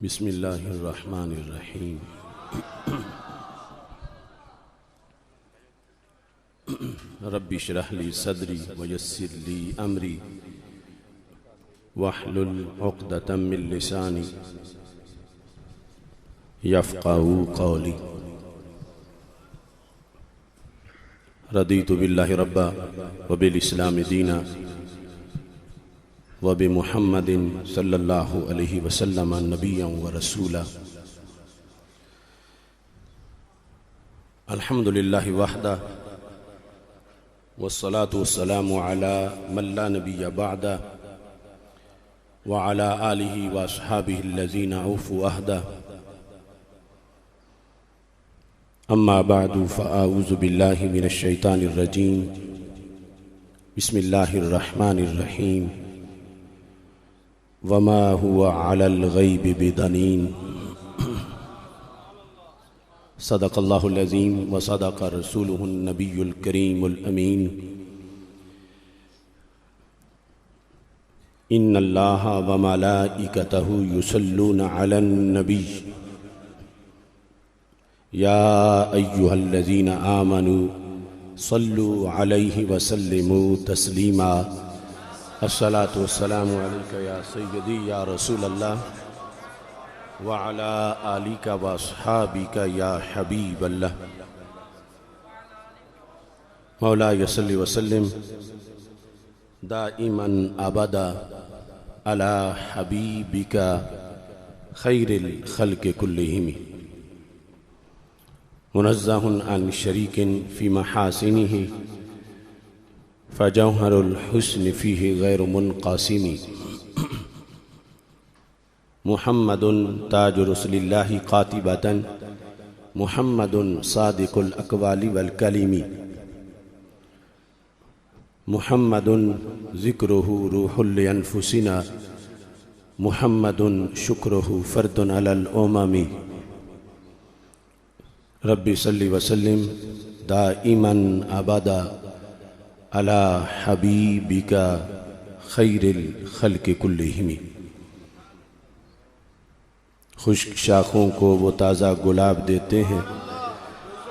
बिस्मिल्लाहिर्रहमानिर्रहीम। रब्बि इश्रह ली सदरी वयस्सिर ली अमरी वहलुल उक़दतम मिन लिसानी यफ़क़हू क़ौली। रदीतु बिल्लाहि रब्बा व बिल इस्लामि दीना व बि मुहम्मदिन सल्लल्लाहु अलैहि वसल्लम नबिय्यन व रसूला। अल्हम्दुलिल्लाहि वहदा वस्सलातु वस्सलामु अला मन ला नबिय्य बअदा व अला आलिहि व अस्हाबिहि अल्लज़ीना औफ़ू अहदा। अम्मा बअदु फ़अऊज़ु बिल्लाहि मिनश शैतानिर रजीम। बिस्मिल्लाहिर रहमानिर रहीम। वमा हुवा अलल गैबि बिदनीन। सदक़ल्लाहुल अज़ीम व सदक़ रसूलुहुन नबियुल करीमुल अमीन। इन्नल्लाहा व मलाइकतहु युसल्लूना अलन नबी या अय्युहल्लज़ीना आमनू सल्लू अलैहि व सल्लिमू तस्लीमा। अस्सलातु वस्सलामु अलैका या सय्यदी या रसूलल्लाह व अला आलिका व अस्हाबिका या हबीबल्लाह। मौलाया सल्लि व सल्लिम दाइमन अबदा अला हबीबिका खैरिल खल्क़ि कुल्लिहिम। मुनज़्ज़हुन अन शरीकिन फ़ी महासिनिही फ़जौहरुल हुस्न फ़ीहि गैरु मुनक़ासिमी। मुहम्मदुन ताजु रसूलिल्लाहि क़ातिबतन मुहम्मदुन सादिक़ुल अक़वालि वल कलिमी। मुहम्मदुन ज़िक्रुहु रूहुल अनफुसिना मुहम्मदुन शुक्रुहु फ़र्दुन अलल उममी। रब्बि सल्लि व सल्लिम दाइमन अबदा अला हबीबिका खैरिल खल्क़ि कुल्लिहिम। खुश्क शाखों को वो ताज़ा गुलाब देते हैं,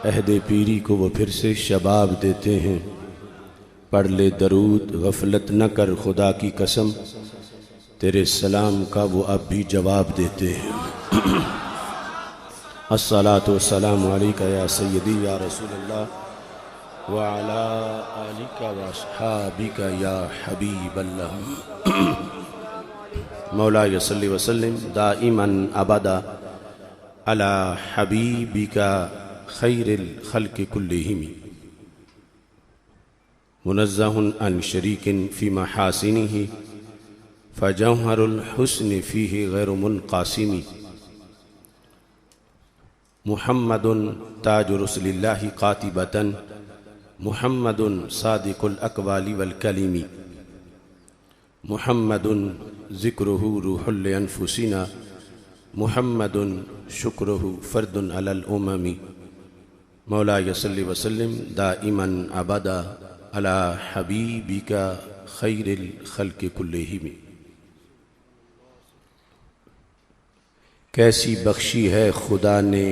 अहदे पीरी को वो फिर से शबाब देते हैं। पढ़ ले दरूद गफलत न कर खुदा की कसम, तेरे सलाम का वो अब भी जवाब देते हैं। अस्सलातु वस्सलामु अलैका या सय्यदी या रसूलल्लाह व अला आलिका व अस्हाबिका या हबीबल्लाह। मौलाया सल्लि व सल्लिम दाइमन अबदा अला हबीबिका खैरिल खल्क़ि कुल्लिहिम। मुनज़्ज़हुन अन शरीकिन फ़ी महासिनिही फ़जौहरुल हुस्न फ़ीहि गैरु मुनक़ासिमी। मुहम्मदुन ताजु रसूलिल्लाहि क़ातिबतन मुहम्मदुन सादिक़ुल अक़वालि वल कलिमी। मुहम्मदुन ज़िक्रुहु रूहुल अनफुसिना मुहम्मदुन शुक्रुहु फ़र्दुन अलल उममी। मौलाया सल्लि व सल्लिम दाइमन अबदा अला हबीबिका खैरिल खल्क़ि कुल्लिहिम। कैसी बख्शी है खुदा ने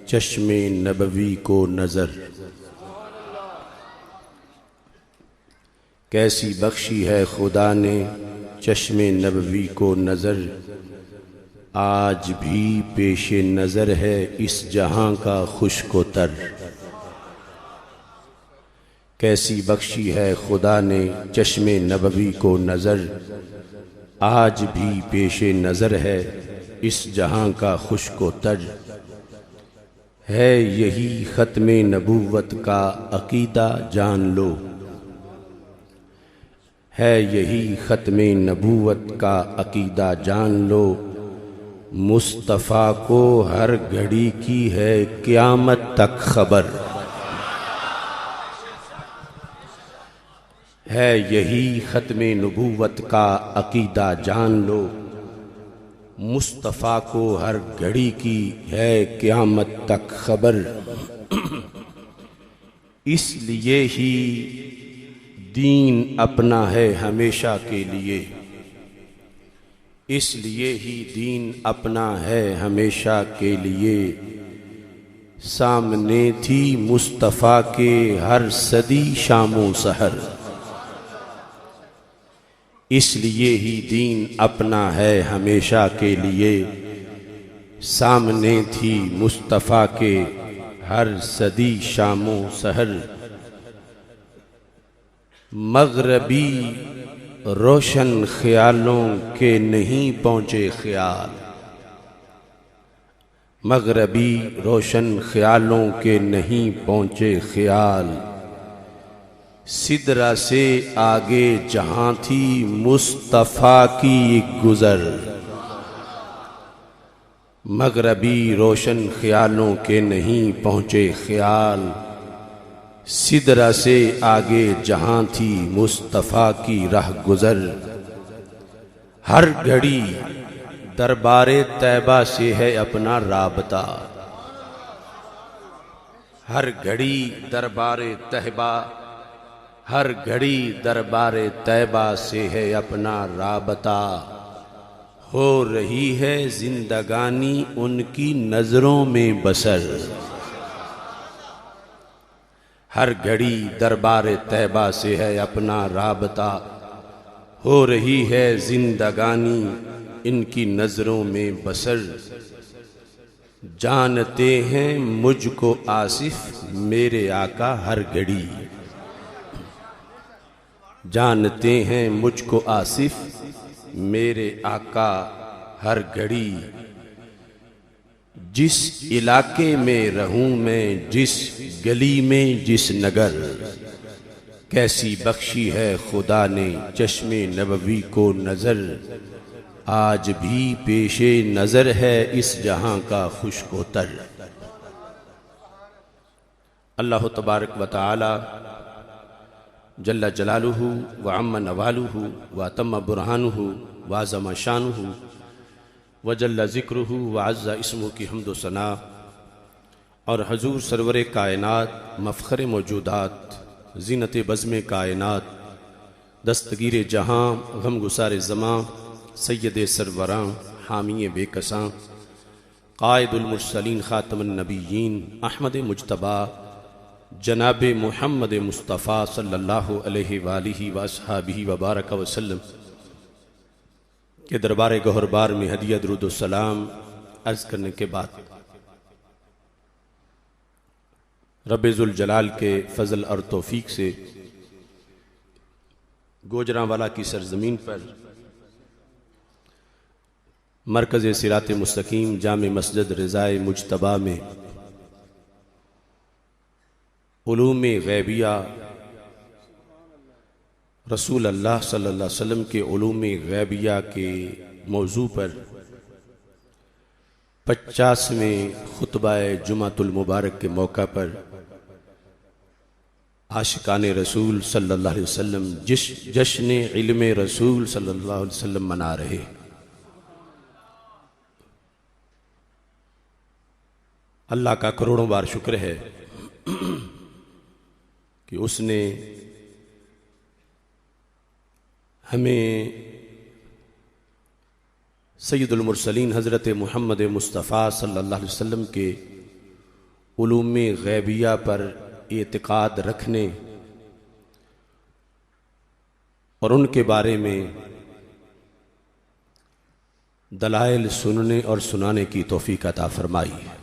चश्मे नबवी को नज़र, कैसी बख्शी है खुदा ने चश्मे नबवी को नज़र। आज भी पेशे नज़र है इस जहां का खुश्को तर। कैसी बख्शी है खुदा ने चश्मे नबवी को नज़र। आज भी पेशे नज़र है इस जहां का खुश्को तर। है यही ख़त्मे नबूवत का अक़ीदा जान लो, है यही ख़त्मे नबूवत का अक़ीदा जान लो। मुस्तफ़ा को हर घड़ी की है क़यामत तक खबर। है यही ख़त्मे नबूवत का अक़ीदा जान लो। मुस्तफ़ा को हर घड़ी की है क़यामत तक खबर। इसलिए ही दीन अपना है हमेशा के लिए, इसलिए ही दीन अपना है हमेशा के लिए, सामने थी मुस्तफ़ा के हर सदी शामो सहर। इसलिए ही दीन अपना है हमेशा के लिए, सामने थी मुस्तफ़ा के हर सदी शामो सहर। मग़रबी रोशन ख्यालों के नहीं पहुँचे ख्याल, मग़रबी रोशन ख्यालों के नहीं पहुँचे ख्याल। सिदरा से आगे जहाँ थी मुस्तफ़ा की गुज़र, मग़रबी रोशन ख्यालों के नहीं पहुँचे ख्याल। सिदरा से आगे जहाँ थी मुस्तफ़ा की राह गुज़र। हर घड़ी दरबारे तैबा से है अपना राबता, हर घड़ी दरबारे तैबा, हर घड़ी दरबारे तैबा से है अपना राबता। हो रही है जिंदगानी उनकी नजरों में बसर, हर घड़ी दरबारे तैबा से है अपना राबता। हो रही है जिंदगानी इनकी नजरों में बसर। जानते हैं मुझको आसिफ मेरे आका हर घड़ी, जानते हैं मुझको आसिफ मेरे आका हर घड़ी। जिस इलाके में रहूं मैं, जिस गली में, जिस नगर, कैसी बख्शी है खुदा ने चश्मे नबवी को नजर। आज भी पेशे नजर है इस जहां का खुशकोतर। अल्लाह तबारक व तआला जल्ला जलालुहु व अम्मा नवालुहु व तम्मा बुरहानुहु व अज़्ज़मा शानुहु व जल्ला ज़िक्रुहु व अज़्ज़ा इस्मुहु की हम्दो सना और हजूर सरवर कायनात मफ़ख़र मौजूदात ज़ीनत बज़्म कायनात दस्तगीर जहां गमगुसार ज़मां सैयद सरवरां हामी बेकसां क़ाइदुल मुरसलीन ख़ातमुन नबिय्यीन अहमद मुज्तबा जनाब मुहम्मद मुस्तफ़ा सल्लल्लाहु अलैहि वालिहि वअस्हाबिहि व बारक वसल्लम के दरबार गौहरबार में हदिया दुरूद व सलाम अर्ज़ करने के बाद रब्बे ज़ुल जलाल के फ़ज़ल और तौफ़ीक़ से गोजरांवाला की सरज़मीन पर मरकज़ सिरात मुस्तकीम जामे मस्जिद रिज़ाए मुज्तबा में उलूम गैबिया रसूल अल्लाह सल्लल्लाहु अलैहि वसल्लम के उलूम गैबिया के मौजू पर 50वें खुतबाए जुमातुल मुबारक के मौका पर आशिकाने रसूल सल्लल्लाहु अलैहि वसल्लम जिस जश्न इल्मे रसूल सल्लल्लाहु अलैहि वसल्लम मना रहे, अल्लाह का करोड़ों बार शुक्र है कि उसने हमें सैयदुल मुरसलीन हज़रत मुहम्मद मुस्तफ़ा सल्लल्लाहु अलैहि वसल्लम के उलूम गैबिया पर एतिक़ाद रखने और उनके बारे में दलाइल सुनने और सुनाने की तौफ़ीक़ अता फरमाई है।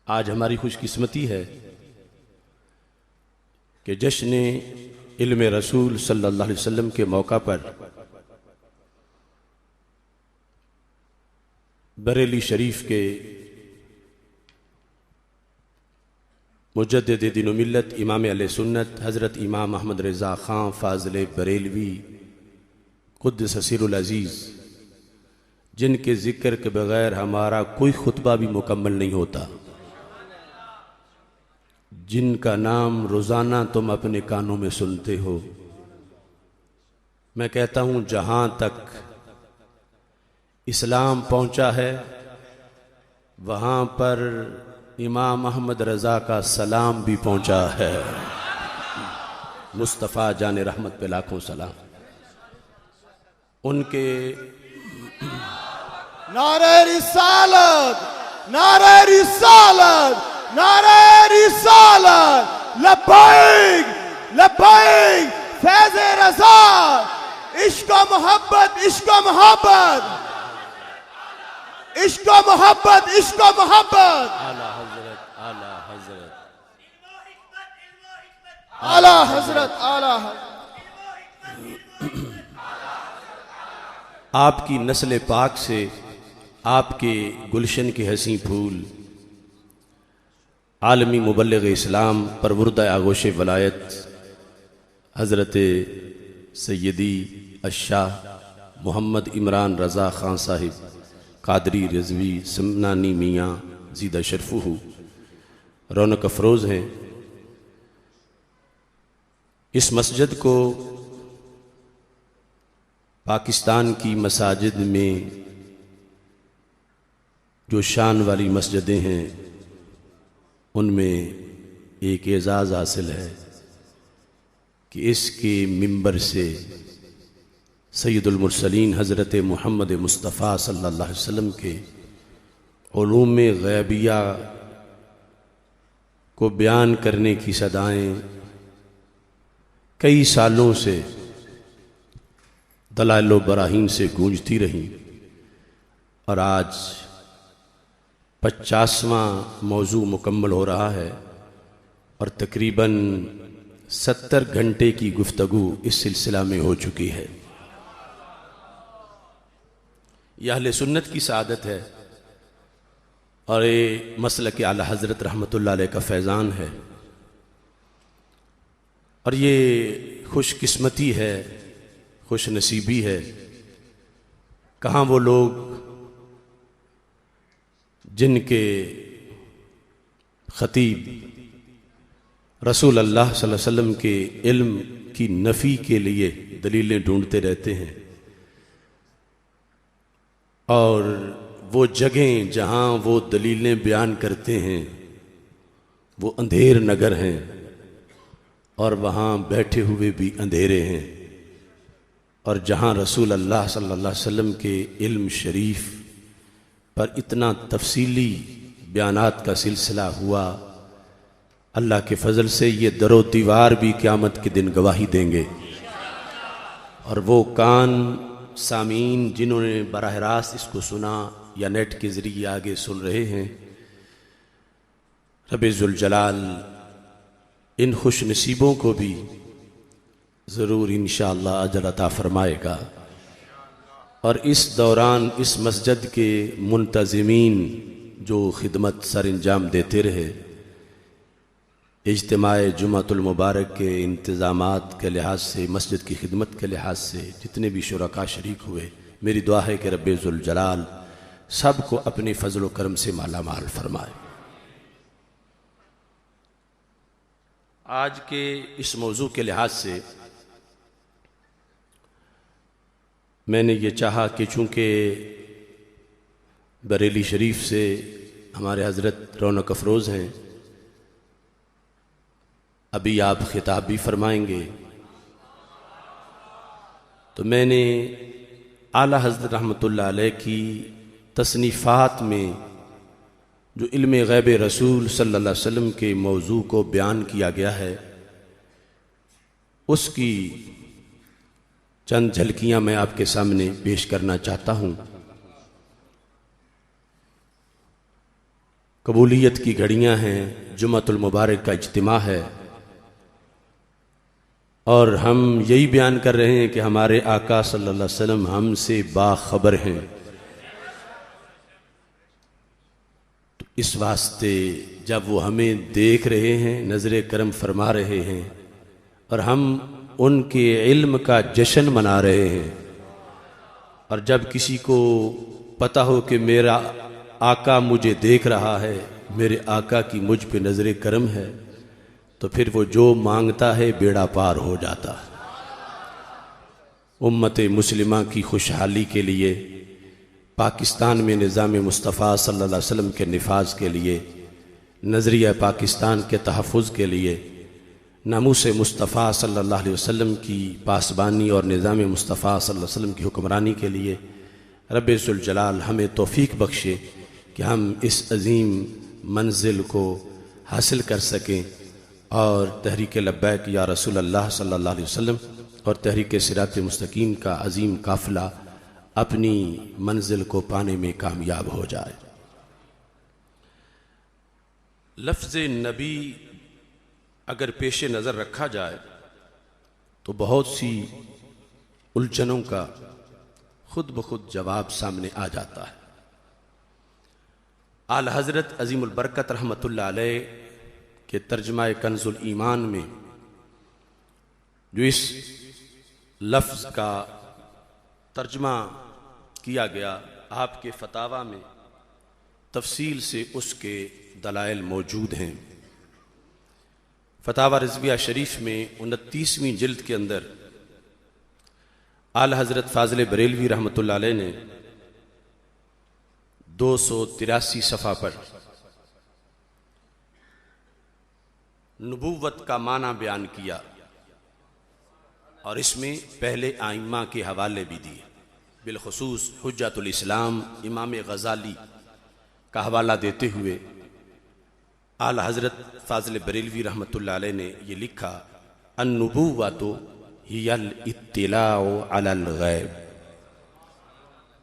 आज हमारी खुशकिस्मती है कि जश्न इल्म रसूल सल्लल्लाहु अलैहि वसल्लम के मौका पर बरेली शरीफ के मुजद्दिद दीन व मिल्लत इमाम अहले सुन्नत हज़रत इमाम अहमद रज़ा ख़ां फ़ाज़िल बरेलवी क़ुद्दस सिरुल अज़ीज़, जिनके ज़िक्र के बग़ैर हमारा कोई खुतबा भी मुकम्मल नहीं होता, जिनका नाम रोज़ाना तुम अपने कानों में सुनते हो। मैं कहता हूँ जहाँ तक इस्लाम पहुँचा है वहाँ पर इमाम अहमद रज़ा का सलाम भी पहुँचा है। मुस्तफ़ा जान रहमत पे लाखों सलाम। उनके नारे रिसालत, नारे रिसालत, नारे रिसालत, लब्बैक लब्बैक, फैज़ रज़ा, इश्क मोहब्बत, इश्क मोहब्बत, इश्क मोहब्बत, इश्क मोहब्बत। आला हजरत, आला हजरत, आला हजरत, आला हजरत। आपकी नस्ल पाक से आपके गुलशन के हसी फूल आलमी मुबल्लिग इस्लाम परवुर्दा आगोश वलायत हज़रत सैयदी अशाह मोहम्मद इमरान रज़ा ख़ान साहिब कादरी रज़वी समनानी मियाँ ज़ीदा शरफ़ुहु रौनक अफरोज़ हैं। इस मस्जिद को पाकिस्तान की मसाजिद में जो शान वाली मस्जिदें हैं उनमें एक एज़ाज़ हासिल है कि इसके मिंबर से सैयदुल मुरसलीन हज़रत मुहम्मद मुस्तफ़ा सल्लल्लाहु अलैहि वसल्लम के उलूम ग़ैबिया को बयान करने की सदाएं कई सालों से दलाइल व बराहीन से गूंजती रहीं और आज 50वां मौजू मुकम्मल हो रहा है और तकरीबन 70 घंटे की गुफ्तगू इस सिलसिला में हो चुकी है। यह अहले सुन्नत की सआदत है और ये मसलक आला हज़रत रहमतुल्लाह अलैह का फैज़ान है और ये खुशकिस्मती है, खुश नसीबी है। कहाँ वो लोग जिनके ख़तीब रसूल अल्लाह सल्लल्लाहु अलैहि वसल्लम के इल्म की नफ़ी के लिए दलीलें ढूंढते रहते हैं और वो जगहें जहाँ वो दलीलें बयान करते हैं वो अंधेर नगर हैं और वहाँ बैठे हुए भी अंधेरे हैं और जहाँ रसूल अल्लाह सल्लल्लाहु अलैहि वसल्लम के इल्म शरीफ पर इतना तफसीली बयानात का सिलसिला हुआ, अल्लाह के फजल से ये दरो दीवार भी क़यामत के दिन गवाही देंगे। और वो कान सामीन जिन्होंने बराह रास्त इसको सुना या नेट के ज़रिए आगे सुन रहे हैं, रब्बे ज़ुल जलाल इन खुश नसीबों को भी ज़रूर इंशाअल्लाह अजर अता फरमाएगा। और इस दौरान इस मस्जिद के मुंतज़िमीन जो खिदमत सर अंजाम देते रहे, इज्तिमाए जुमातुल मुबारक के इंतज़ामात के लिहाज से, मस्जिद की खिदमत के लिहाज से जितने भी शुरका शरीक हुए, मेरी दुआ है कि रब्बे ज़ुल जलाल सब को अपने फजल व करम से माला माल फरमाए। आज के इस मौजू के लिहाज से मैंने ये चाहा कि चूँकि बरेली शरीफ से हमारे हज़रत रौनक अफरोज़ हैं, अभी आप खिताब भी फरमाएंगे, तो मैंने आला हज़रत रहमतुल्लाह अलैह की तसनीफ़ात में जो इल्म ग़ैब रसूल सल्लल्लाहु अलैहि वसल्लम के मौजू को बयान किया गया है, उसकी चंद झलकियाँ मैं आपके सामने पेश करना चाहता हूँ। कबूलियत की घड़ियाँ हैं, जुमातुल मुबारक का इज्तिमा है और हम यही बयान कर रहे हैं कि हमारे आका सल्लल्लाहु अलैहि वसल्लम हमसे बाखबर हैं। तो इस वास्ते जब वो हमें देख रहे हैं, नज़र करम फरमा रहे हैं और हम उनके इल्म का जश्न मना रहे हैं, और जब किसी को पता हो कि मेरा आका मुझे देख रहा है, मेरे आका की मुझ पे नज़र करम है, तो फिर वो जो मांगता है बेड़ा पार हो जाता है। उम्मत मुस्लिमा की खुशहाली के लिए, पाकिस्तान में निज़ाम मुस्तफ़ा सल्लल्लाहु अलैहि वसल्लम के निफाज के लिए, नज़रिया पाकिस्तान के तहफ़्फ़ुज़ के लिए नामूस मुस्तफ़ा सल्लल्लाहु अलैहि वसल्लम की पासबानी और निज़ाम मुस्तफ़ा सल्लल्लाहु अलैहि वसल्लम की हुक्मरानी के लिए रब्बे ज़ुल जलाल हमें तौफ़ीक बख्शे कि हम इस अज़ीम मंजिल को हासिल कर सकें और तहरीक लब्बैक या रसूल अल्लाह सल्लल्लाहु अलैहि वसल्लम और तहरीक सिरात मुस्तकीम का अज़ीम काफ़िला अपनी मंजिल को पाने में कामयाब हो जाए। लफ्ज़ नबी अगर पेश नज़र रखा जाए तो बहुत सी उलझनों का खुद ब खुद जवाब सामने आ जाता है। आला हज़रत अज़ीमुल बरकत रहमतुल्लाह अलैह के तर्जुमा कंजुल ईमान में जो इस लफ्ज़ का तर्जुमा किया गया, आपके फतावा में तफसील से उसके दलाइल मौजूद हैं। फतावा रिज़विया शरीफ में 29वीं जिल्द के अंदर आला हज़रत फ़ाज़िल बरेलवी रहमतुल्लाह अलैह ने 283 सफ़ा पर नबूवत का माना बयान किया और इसमें पहले आइम्मा के हवाले भी दिए। बिलखुसूस हुज्जतुल इस्लाम इमाम गज़ाली का हवाला देते हुए आला हज़रत फ़ाज़िल बरेलवी रहमतुल्लाह अलैह ने ये लिखा, अन्नुबुव्वतु हियल इत्तिलाउ अलल गैब,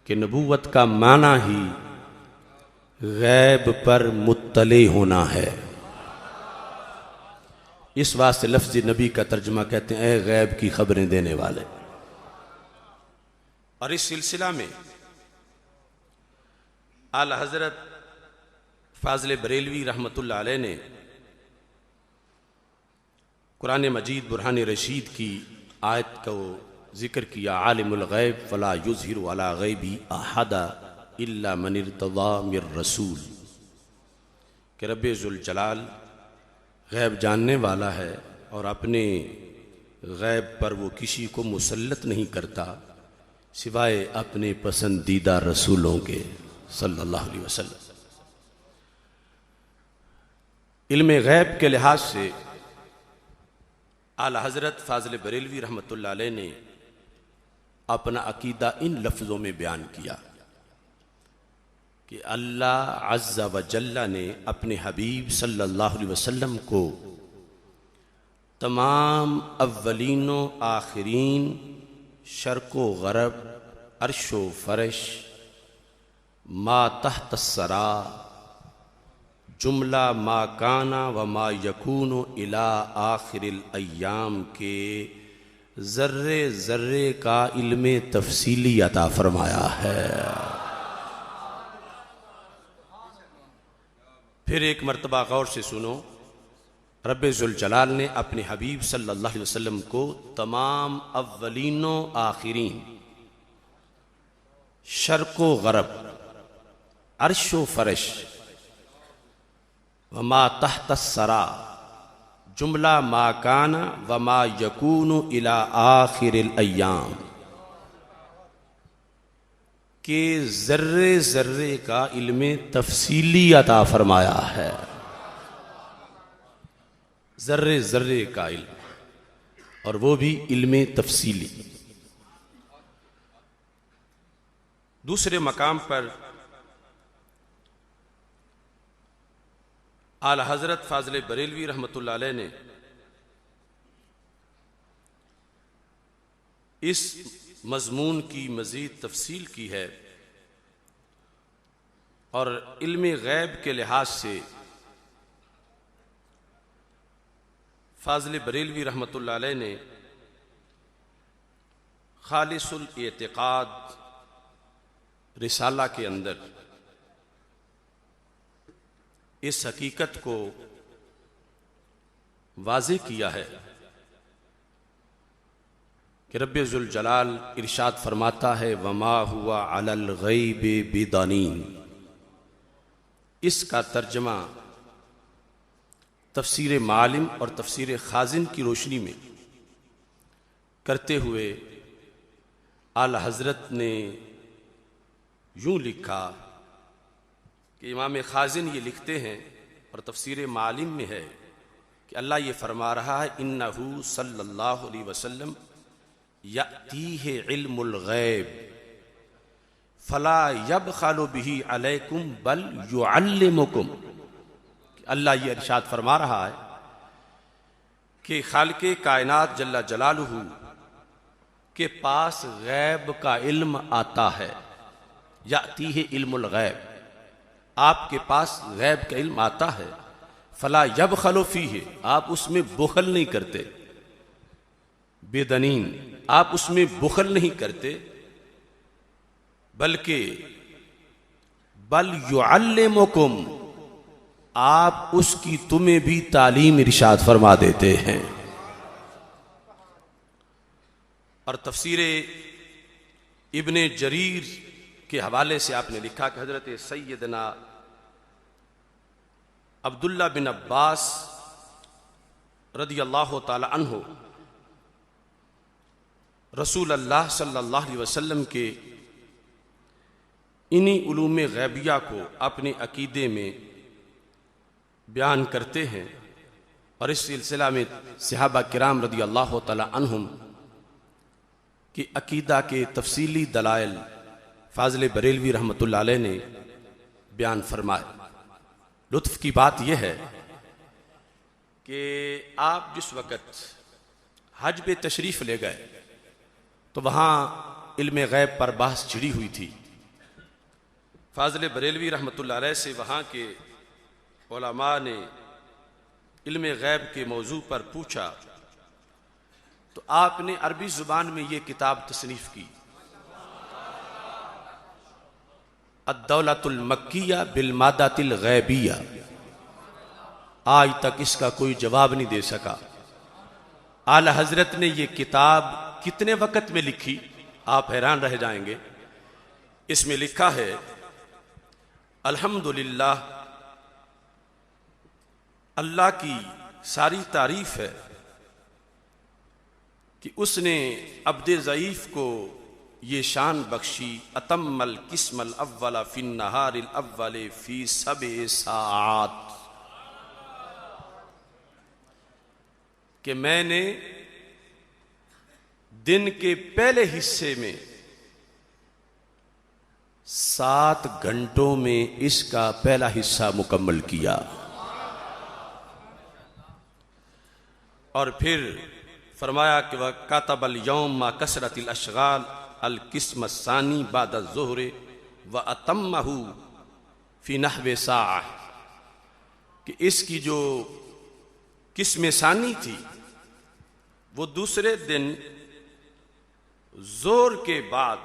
कि नबूवत का माना ही गैब पर मुत्तले होना है। इस वास्ते लफ्ज़ नबी का तर्जुमा कहते हैं ए गैब की खबरें देने वाले। और इस सिलसिला में आला हज़रत फ़ाज़िल बरेलवी रहमतुल्लाह अलैह ने कुरान मजीद बुरहान रशीद की आयत को ज़िक्र किया, आलिमुल गैब फ़ला युज़हिरु अला गैबी अहदा इल्ला मन इर्तज़ा मिर रसूल, कि रब्बे ज़ुल जलाल गैब जानने वाला है और अपने गैब पर वो किसी को मुसल्लत नहीं करता सिवाय अपने पसंदीदा रसूलों के सल्लल्लाहु अलैहि वसल्लम। इल्म गैब के लिहाज से आला हज़रत फ़ाज़िल बरेलवी रहमतुल्लाह अलैह ने अपना अकीदा इन लफ्ज़ों में बयान किया कि अल्लाह अज़्ज़ा व जल्ला ने अपने हबीब सल्लल्लाहु अलैहि वसल्लम को तमाम अव्वलीन व आखिरीन, शर्क़ व ग़रब, अर्श व फ़र्श, मा तहत सरा, जुमला मा काना व मा यकूनु इला आखिरिल अय्याम के ज़र्रे ज़र्रे का इल्मे तफसीली अता फरमाया है। फिर एक मर्तबा गौर से सुनो, रब्बे ज़ुल जलाल ने अपने हबीब सल्लल्लाहु अलैहि वसल्लम को तमाम अव्वलीनो आखिरीन, शर्क़ व ग़रब, अर्श व फ़र्श, वमा तहत सरा, जुमला मा काना वमा यकूनु इला आखिरिल अय्याम के ज़र्रे ज़र्रे का इल्मे तफसीली अता फरमाया है। ज़र्रे ज़र्रे का इल्म, और वो भी इल्मे तफसीली। दूसरे मकाम पर आला हज़रत फ़ाज़िल बरेलवी रहमतुल्लाह अलैह ने इस मज़मून की मज़ीद तफसील की है और इल्म गैब के लिहाज से फ़ाज़िल बरेलवी रहमतुल्लाह अलैह ने खालिसुल एतिक़ाद रिसाला के अंदर इस हकीकत को वाज़े किया है कि रब्बे ज़ुल जलाल इरशाद फरमाता है, वमा हुआ अलल गैब बिदानीन। इसका तर्जमा तफसीर मालिम और तफसीर खाजिन की रोशनी में करते हुए आला हज़रत ने यूँ लिखा कि इमाम खाजिन ये लिखते हैं और तफसीर मालिम में है कि अल्लाह ये फरमा रहा है इन्नहू सल्लल्लाहु अलैहि वसल्लम यअतीहि इल्मुल गैब फला यबखलु बिही अलैकुम बल युअल्लिमुकुम। अल्लाह ये इरशाद फरमा रहा है कि खालिके कायनात जल्ला जलालुहू के पास गैब का इल्म आता है। यातीहि इल्मुल गैब, आपके पास गैब का इल्म आता है। फला यबखलु फीहि, आप उसमें बुखल नहीं करते, बेदनीन, आप उसमें बुखल नहीं करते, बल्कि बल युअल्लिमुकुम, आप उसकी तुम्हें भी तालीम इरशाद फरमा देते हैं। और तफसीरे इब्ने जरीर के हवाले से आपने लिखा कि हजरत सैयदना अब्दुल्ला बिन अब्बास रदी अल्लाह ताला अन्हु रसूल अल्लाह सल्लल्लाहु अलैहि वसल्लम के इन्हीं उलूम गैबिया को अपने अकीदे में बयान करते हैं। और इस सिलसिला में सहाबा किराम रदी अल्लाह ताला अन्हुम कि अकीदा के तफसीली दलाइल फाज़िल बरेलवी रहमतुल्लाह अलैह ने बयान फरमाए। लुत्फ की बात यह है कि आप जिस वक़्त हज पे तशरीफ़ ले गए तो वहाँ इल्म गैब पर बहस छिड़ी हुई थी। फाज़िल बरेलवी रहमतुल्लाह अलैह से वहाँ के उलमा ने इल्म गैब के मौजू पर पूछा तो आपने अरबी जुबान में ये किताब तसनीफ की, अद्दौलतुल मक्किया बिल मादातिल गैबिया। आज तक इसका कोई जवाब नहीं दे सका। आला हजरत ने ये किताब कितने वक़्त में लिखी, आप हैरान रह जाएंगे। इसमें लिखा है अल्हम्दुलिल्लाह, अल्लाह की सारी तारीफ है कि उसने अब्दे ज़ईफ़ को ये शान बख्शी, अतम्मल किस्मल अव्वला फिन नहारिल अव्वले फी सबे साआत, कि मैंने दिन के पहले हिस्से में 7 घंटों में इसका पहला हिस्सा मुकम्मल किया। और फिर फरमाया कि वह कातबल यौम मा कसरतिल अशगाल अल किस्म सानी बाद ज़ुहरे व अतम्महु फी नहवे साअ, कि इसकी जो किस्म सानी थी वो दूसरे दिन जोर के बाद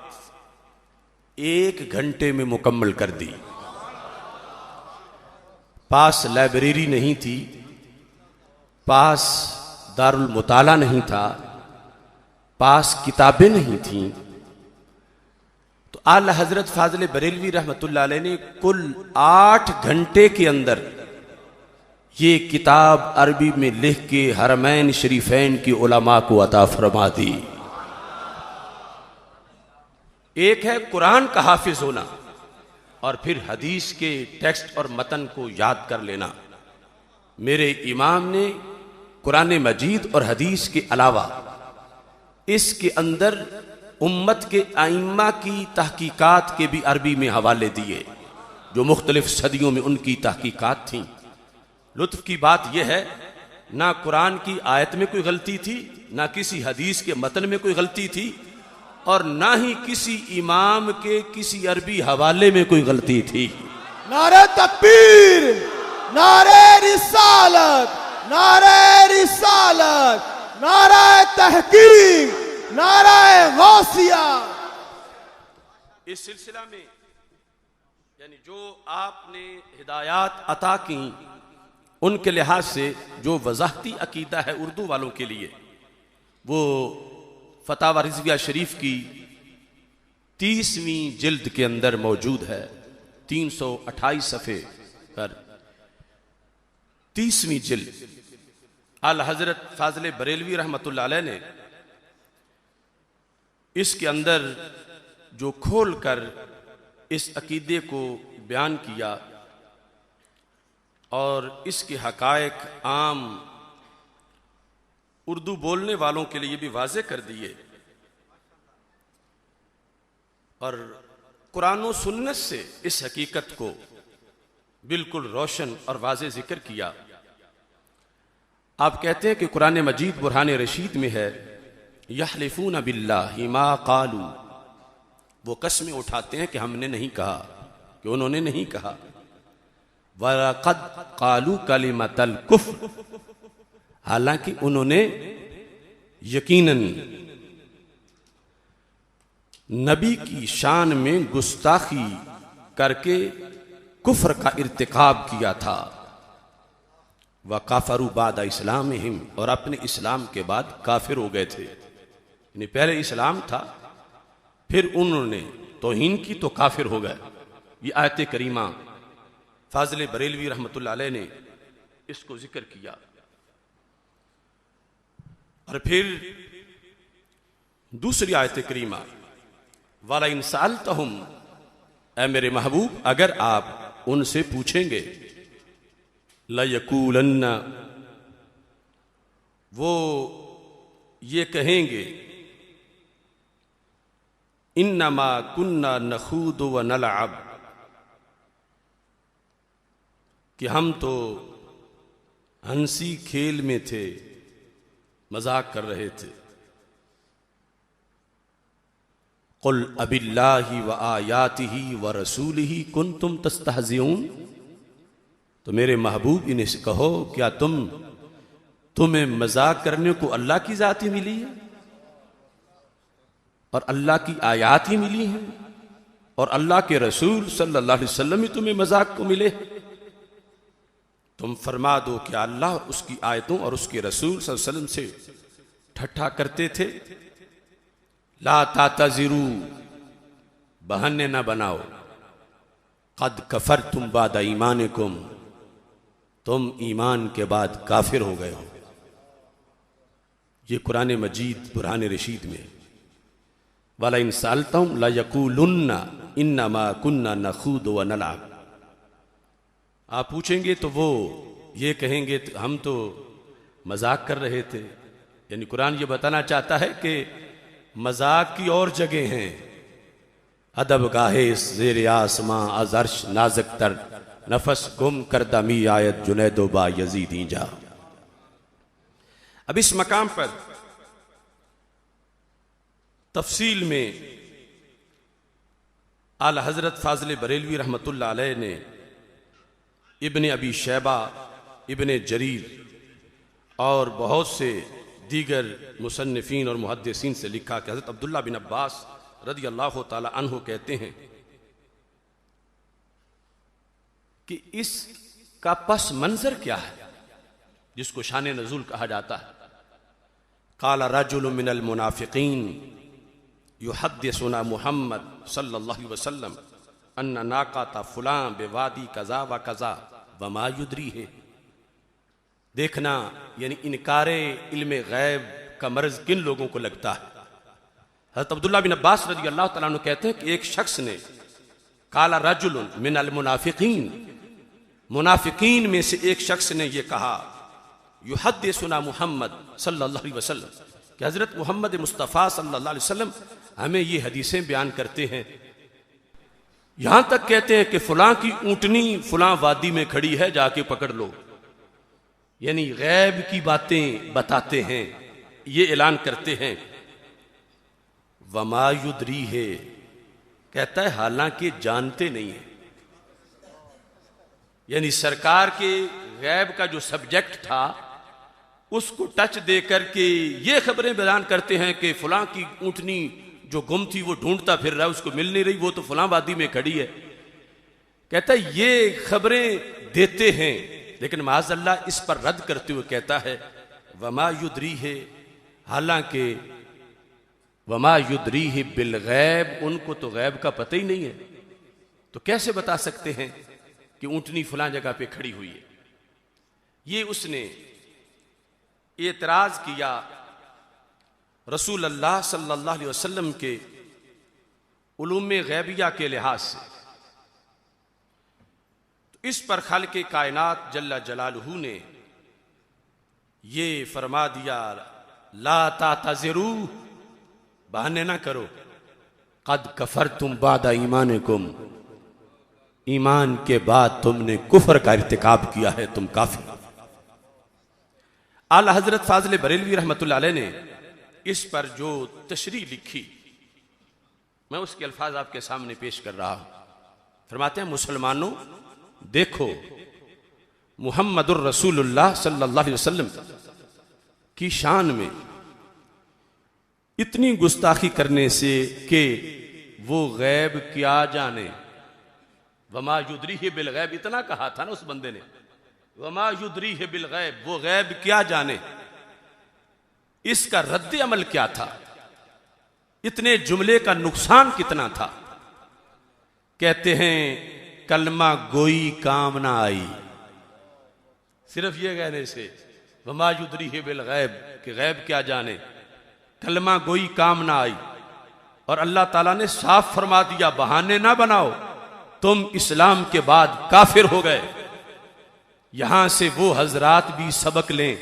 1 घंटे में मुकम्मल कर दी। पास लाइब्रेरी नहीं थी, पास दारुल मुताला नहीं था, पास किताबें नहीं थीं, तो आला हजरत फाज़िल बरेलवी रहमतुल्लाह अलैह ने कुल 8 घंटे के अंदर ये किताब अरबी में लिख के हरमैन शरीफैन की उलमा को अता फरमा दी। एक है कुरान का हाफिज होना और फिर हदीस के टेक्स्ट और मतन को याद कर लेना। मेरे इमाम ने कुरान मजीद और हदीस के अलावा इसके अंदर उम्मत के आइम्मा की तहकीकात के भी अरबी में हवाले दिए, जो मुख्तलिफ सदियों में उनकी तहकीकात थीं। लुत्फ की बात यह है, ना कुरान की आयत में कोई गलती थी, ना किसी हदीस के मतन में कोई गलती थी, और ना ही किसी इमाम के किसी अरबी हवाले में कोई गलती थी। नारे तकबीर, नारे रिसालत, नारे रिसालत, नारे तहकीक, नारे गौसिया। इस सिलसिला में यानी जो आपने हिदायत अता की, उनके लिहाज से जो वजाहती अकीदा है उर्दू वालों के लिए, वो फतावा रिजविया शरीफ की 30वीं जिल्द के अंदर मौजूद है। 328 सफ़े पर 30वीं जिल्द आला हजरत फाज़िल बरेलवी रहमतुल्लाह अलैह ने इसके अंदर जो खोल कर इस अकीदे को बयान किया और इसके हकायक आम उर्दू बोलने वालों के लिए भी वाज़े कर दिए और कुरान और सुन्नत से इस हकीकत को बिल्कुल रोशन और वाज़े जिक्र किया। आप कहते हैं कि कुरान मजीद बुरहान रशीद में है, यहलिफून बिल्लाहि मा कालू, वो कसमें उठाते हैं कि हमने नहीं कहा, कि उन्होंने नहीं कहा। वलक़द कालू कलिमतल कुफ्र, हालांकि उन्होंने यकीनन नबी की शान में गुस्ताखी करके कुफ्र का इर्तिकाब किया था। व काफरू बाद इस्लामिहिम, और अपने इस्लाम के बाद काफिर हो गए थे। यानी पहले इस्लाम था, फिर उन्होंने तौहीन की तो काफिर हो गए। ये आयत करीमा फाज़िल बरेलवी रहमतुल्लाह अलैह ने इसको जिक्र किया। और फिर दूसरी आयत करीमा, वाला इन सअल्तहुम, ऐ मेरे महबूब अगर आप उनसे पूछेंगे, लयकूलन्ना, वो ये कहेंगे, इन्नमा कुन्ना नखूदु व नलअब, कि हम तो हंसी खेल में थे, मजाक कर रहे थे। कुल अबिल्लाहि व आयातिही व रसूलिही कुंतुम तस्तहज़िऊन, तो मेरे महबूब इन्हें से कहो, क्या तुम्हें मजाक करने को अल्लाह की जात ही मिली है और अल्लाह की आयात ही मिली हैं और अल्लाह के रसूल सल्लल्लाहु अलैहि वसल्लम ही तुम्हें मजाक को मिले? तुम फरमा दो कि अल्लाह और उसकी आयतों और उसके रसूल सल्लल्लाहु अलैहि वसल्लम से ठट्ठा करते थे। ला तातज़िरू, बहाने ना बनाओ। कद कफरतुम बाद ईमानिकुम, तुम ईमान के बाद काफिर हो गए हो। ये कुरान मजीद बुरहान रशीद में, वाला इन सअल्तहुम ला यक़ूलुन्ना इन्नमा कुन्ना नख़ूदु व नलअब, आप पूछेंगे तो वो ये कहेंगे हम तो मजाक कर रहे थे। यानी कुरान ये बताना चाहता है कि मजाक की और जगह हैं, अदब गाहे ज़ेर आसमां अज़ अर्श नाज़िक तर, नफस गुम कर दमी आयत जुनैदो बा यजीदी जा। अब इस मकाम पर तफसील में आला हजरत फाज़िल बरेलवी रहमतुल्लाह अलैह ने इब्ने अबी शैबा, इब्ने जरीर और बहुत से दीगर मुसन्निफीन और मुहद्दिसीन से लिखा कि हज़रत अब्दुल्ला बिन अब्बास रज़ी अल्लाह ताला अन्हु कहते हैं कि इसका पस मंजर क्या है जिसको शान नज़ूल कहा जाता है। काला रजुल मिनल मुनाफिकीन युहद्दिसुना मुहम्मद सल्लल्लाहु अलैहि वसल्लम अन्ना नाकाता फुलां बेवादी कज़ा व कज़ा वमा युद्री है। देखना, यानी इनकारे इल्म गैब का मर्ज किन लोगों को लगता है। हज़रत अब्दुल्ला बिन अब्बास रज़ी अल्लाह तआला अन्हु कहते हैं कि एक शख्स ने, काला रजुल मिनल मुनाफिकीन, मुनाफिकीन में से एक शख्स ने यह कहा, युहद्दिसुना मुहम्मद सल्लल्लाहु अलैहि वसल्लम, कि हज़रत मोहम्मद मुस्तफ़ा सल्लल्लाहु अलैहि वसल्लम हमें ये हदीसें बयान करते हैं। यहां तक कहते हैं कि फलां की ऊंटनी फलां वादी में खड़ी है, जाके पकड़ लो। यानी गैब की बातें बताते हैं, ये ऐलान करते हैं। वमा युद्री है, कहता है हालांकि जानते नहीं है। यानी सरकार के गैब का जो सब्जेक्ट था उसको टच दे करके ये खबरें बयान करते हैं कि फलां की ऊंटनी जो गुम थी वो ढूंढता फिर रहा है, उसको मिल नहीं रही, वो तो फलां वादी में खड़ी है। कहता है ये खबरें देते हैं, लेकिन माज़अल्लाह इस पर रद्द करते हुए कहता है वमा युद्री है, हालांकि वमा युद्री है बिल गैब, उनको तो गैब का पता ही नहीं है, तो कैसे बता सकते हैं कि ऊंटनी फलां जगह पे खड़ी हुई है। ये उसने एतराज किया रसूल अल्लाह सल्लल्लाहु अलैहि वसल्लम के उलूम गैबिया के लिहाज से। तो इस पर खालिक़ कायनात जल्ला जलालहू ने ये फरमा दिया, ला तातज़िरू, बहाने ना करो, कद कफरतुम बाद ईमानिकुम, ईमान के बाद तुमने कुफर का इर्तिकाब किया है, तुम काफिर। आला हजरत फाज़िल बरेलवी रहमतुल्लाह अलैह ने इस पर जो तशरीह लिखी, मैं उसके अल्फाज आपके सामने पेश कर रहा हूं। फरमाते हैं, मुसलमानों देखो, मुहम्मदुर रसूलुल्लाह सल्लल्लाहु अलैहि वसल्लम की शान में इतनी गुस्ताखी करने से कि वो गैब क्या जाने, वमा युद्रीहि बिल गैब, इतना कहा था ना उस बंदे ने, वमा युद्रीहि बिल गैब, वो गैब क्या जाने, इसका रद्द अमल क्या था, इतने जुमले का नुकसान कितना था। कहते हैं कलमा गोई काम ना आई, सिर्फ ये कहने से, वमा युद्रीहि बिल गैब, कि गैब क्या जाने, कलमा गोई काम ना आई। और अल्लाह ताला ने साफ फरमा दिया, बहाने ना बनाओ, तुम इस्लाम के बाद काफिर हो गए। यहां से वो हजरात भी सबक लें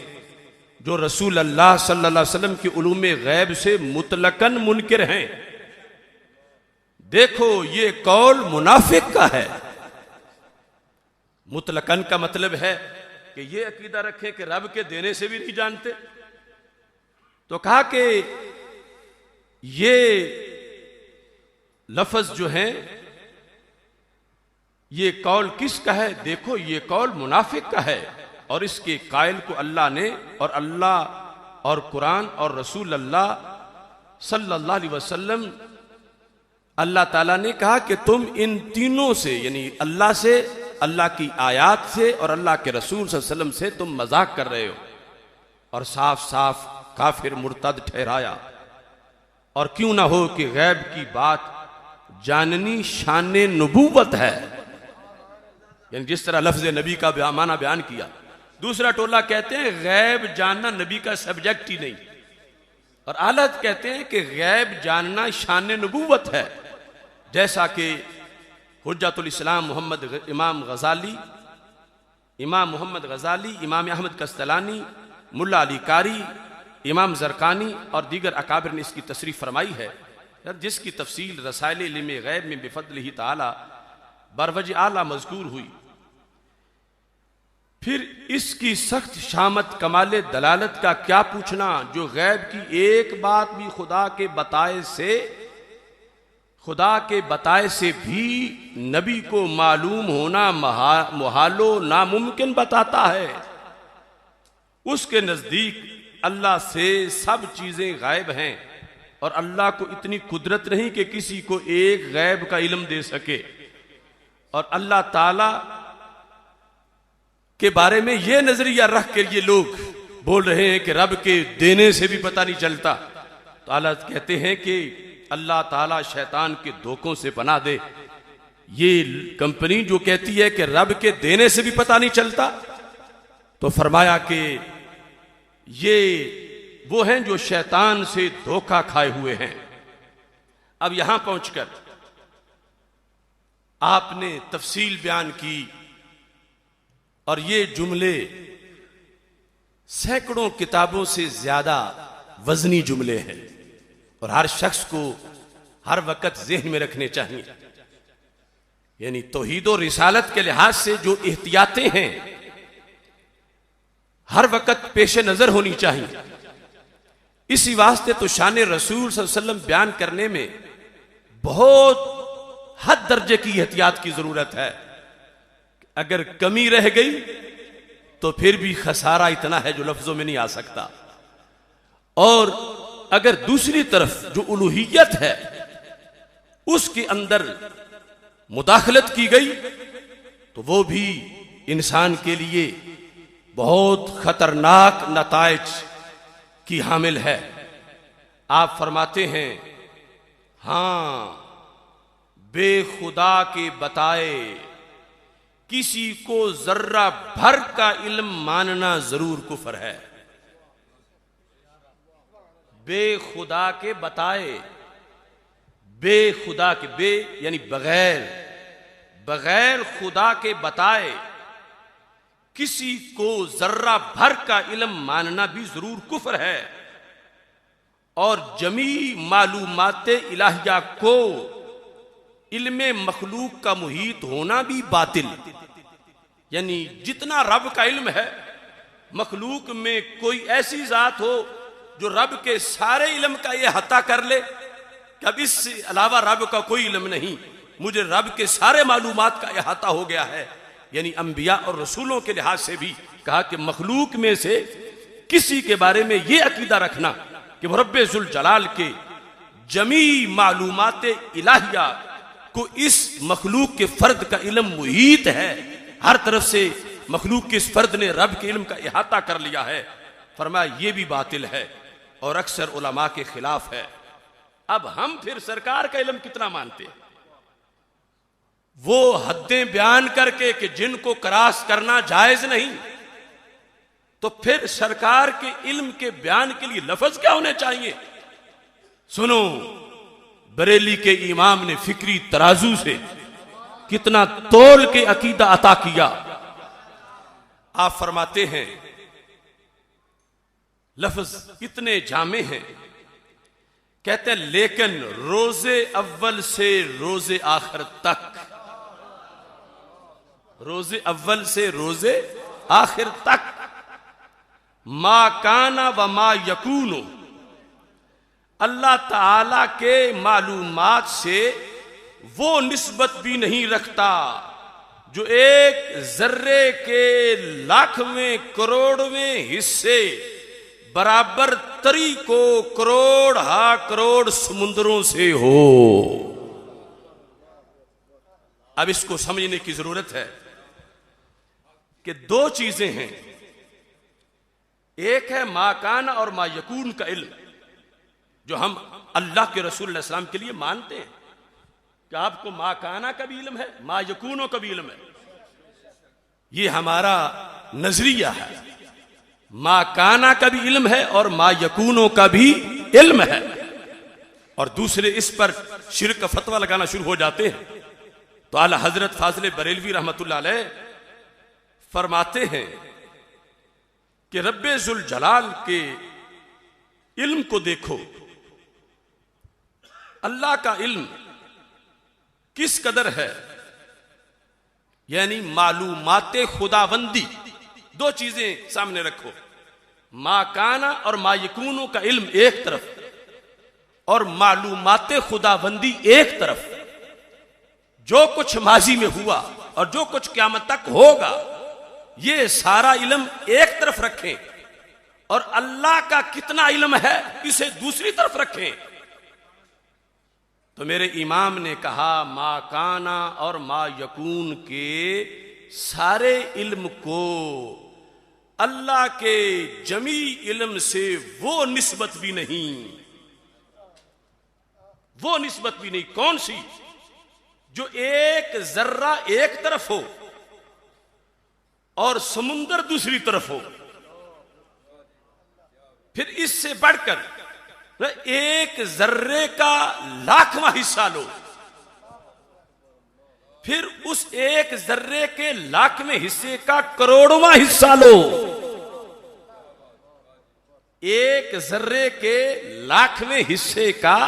जो रसूल अल्लाह सल्लल्लाहु अलैहि वसल्लम की उलूम गैब से मुतलकन मुनकिर हैं। देखो ये कौल मुनाफिक का है। मुतलकन का मतलब है कि ये अकीदा रखें कि रब के देने से भी नहीं जानते। तो कहा कि ये लफ्ज जो है, ये कौल किसका है? देखो ये कौल मुनाफिक का है, और इसके कायल को अल्लाह ने और अल्लाह और कुरान और रसूल अल्लाह सल्लल्लाहु अलैहि वसल्लम, अल्लाह ताला ने कहा कि तुम इन तीनों से, यानी अल्लाह से, अल्लाह की आयात से और अल्लाह के रसूल सल्लल्लाहु अलैहि वसल्लम से तुम मजाक कर रहे हो, और साफ साफ काफिर मुर्तद ठहराया। और क्यों ना हो कि गैब की बात जाननी शान नबूवत है, यानी जिस तरह लफ्ज नबी का माना बयान किया। दूसरा टोला कहते हैं गैब जानना नबी का सब्जेक्ट ही नहीं, और आलत कहते हैं कि गैब जानना शान नबूवत है। जैसा कि हुज्जतुल इस्लाम इमाम मोहम्मद गजाली, इमाम अहमद कस्तलानी, मुल्ला अली कारी, इमाम जरकानी और दीगर अकाबिर ने इसकी तशरीह फरमाई है, जिसकी तफसील रसाइल इल्म गैब में बिफज़लिही ताला बरवज आला मज़कूर हुई। फिर इसकी सख्त शामत कमाले दलालत का क्या पूछना, जो गैब की एक बात भी खुदा के बताए से भी नबी को मालूम होना मुहालो नामुमकिन बताता है। उसके नजदीक अल्लाह से सब चीजें गायब हैं, और अल्लाह को इतनी कुदरत नहीं कि किसी को एक गैब का इल्म दे सके। और अल्लाह ताला के बारे में यह नजरिया रख के ये लोग बोल रहे हैं कि रब के देने से भी पता नहीं चलता। तो अल्लाह कहते हैं कि अल्लाह ताला शैतान के धोखों से पनाह दे। ये कंपनी जो कहती है कि रब के देने से भी पता नहीं चलता, तो फरमाया कि ये वो हैं जो शैतान से धोखा खाए हुए हैं। अब यहां पहुंचकर आपने तफसील बयान की, और ये जुमले सैकड़ों किताबों से ज्यादा वजनी जुमले हैं, और हर शख्स को हर वक्त ज़हन में रखने चाहिए। यानी तौहीद और रिसालत के लिहाज से जो एहतियातें हैं हर वक्त पेश नजर होनी चाहिए। इसी वास्ते तो शान रसूल सल्लल्लाहु अलैहि वसल्लम बयान करने में बहुत हद दर्जे की एहतियात की जरूरत है। अगर कमी रह गई तो फिर भी खसारा इतना है जो लफ्जों में नहीं आ सकता। और अगर दूसरी तरफ जो उलूहियत है उसके अंदर मुदाखलत की गई तो वो भी इंसान के लिए बहुत खतरनाक नताइज की हामिल है। आप फरमाते हैं, हां बेखुदा के बताए किसी को जर्रा भर का इल्म मानना जरूर कुफर है। बेखुदा के बताए, बेखुदा के, बे यानी बगैर, बगैर खुदा के बताए किसी को जर्रा भर का इल्म मानना भी जरूर कुफर है। और जमी मालूमाते इलाहिया को इल्मे मखलूक का मुहीत होना भी बातिल। यानी जितना रब का इल्म है, मखलूक में कोई ऐसी जात हो जो रब के सारे इल्म का ये हता कर ले कि अब इससे अलावा रब का कोई इल्म नहीं, मुझे रब के सारे मालूमात का अहाता हो गया है। यानी अंबिया और रसूलों के लिहाज से भी कहा कि मखलूक में से किसी के बारे में यह अकीदा रखना कि वो रब्बे जुल जलाल के जमी मालूमाते इलाहिया को इस मखलूक के फर्द का इल्म मुहीत है, हर तरफ से मखलूक के इस फर्द ने रब के इल्म का अहाता कर लिया है। फरमाया ये भी बातिल है और अक्सर उलमा के खिलाफ है। अब हम फिर सरकार का इल्म कितना मानते हैं? वो हद्दें बयान करके कि जिनको क्रॉस करना जायज नहीं, तो फिर सरकार के इल्म के बयान के लिए लफ्ज क्या होने चाहिए? सुनो, बरेली के इमाम ने फिक्री तराजू से कितना तोल के अकीदा अता किया। आप फरमाते हैं लफ्ज इतने जामे हैं, कहते हैं लेकिन रोजे अव्वल से रोजे आखिर तक, रोजे अव्वल से रोजे आखिर तक मा काना व मा यकूनो, अल्लाह ताला के मालूमात से वो निस्बत भी नहीं रखता जो एक जर्रे के लाखवें करोड़वें हिस्से बराबर तरी को करोड़ हा करोड़ समुद्रों से हो। अब इसको समझने की जरूरत है कि दो चीजें हैं, एक है माकाना और मा यकून का इल्म जो हम अल्लाह के रसूल सल्लल्लाहु अलैहि वसल्लम के लिए मानते हैं कि आपको माकाना का भी इल्म है, मा यकूनों का भी इल्म है। ये हमारा नजरिया है, माकाना का भी इल्म है और मा यकूनों का भी इल्म है। और दूसरे इस पर शिर्क का फतवा लगाना शुरू हो जाते हैं। तो आला हजरत फाजिल बरेलवी रहमतुल्लाह अलैह फरमाते हैं कि रब्बे जुल जलाल के इल्म को देखो, अल्लाह का इल्म किस कदर है। यानी मालूमाते खुदाबंदी, दो चीजें सामने रखो, माकाना और मायकूनों का इल्म एक तरफ और मालूमाते खुदाबंदी एक तरफ। जो कुछ माजी में हुआ और जो कुछ क़यामत तक होगा, ये सारा इल्म एक तरफ रखें और अल्लाह का कितना इल्म है इसे दूसरी तरफ रखें। तो मेरे इमाम ने कहा माकाना और मा यकून के सारे इल्म को अल्लाह के जमी इल्म से वो निस्बत भी नहीं, वो निस्बत भी नहीं। कौन सी? जो एक जर्रा एक तरफ हो और समुंदर दूसरी तरफ हो। फिर इससे बढ़कर एक जर्रे का लाखवां हिस्सा लो, फिर उस एक जर्रे के लाखवें हिस्से का करोड़वां हिस्सा लो। एक जर्रे के लाखवें हिस्से का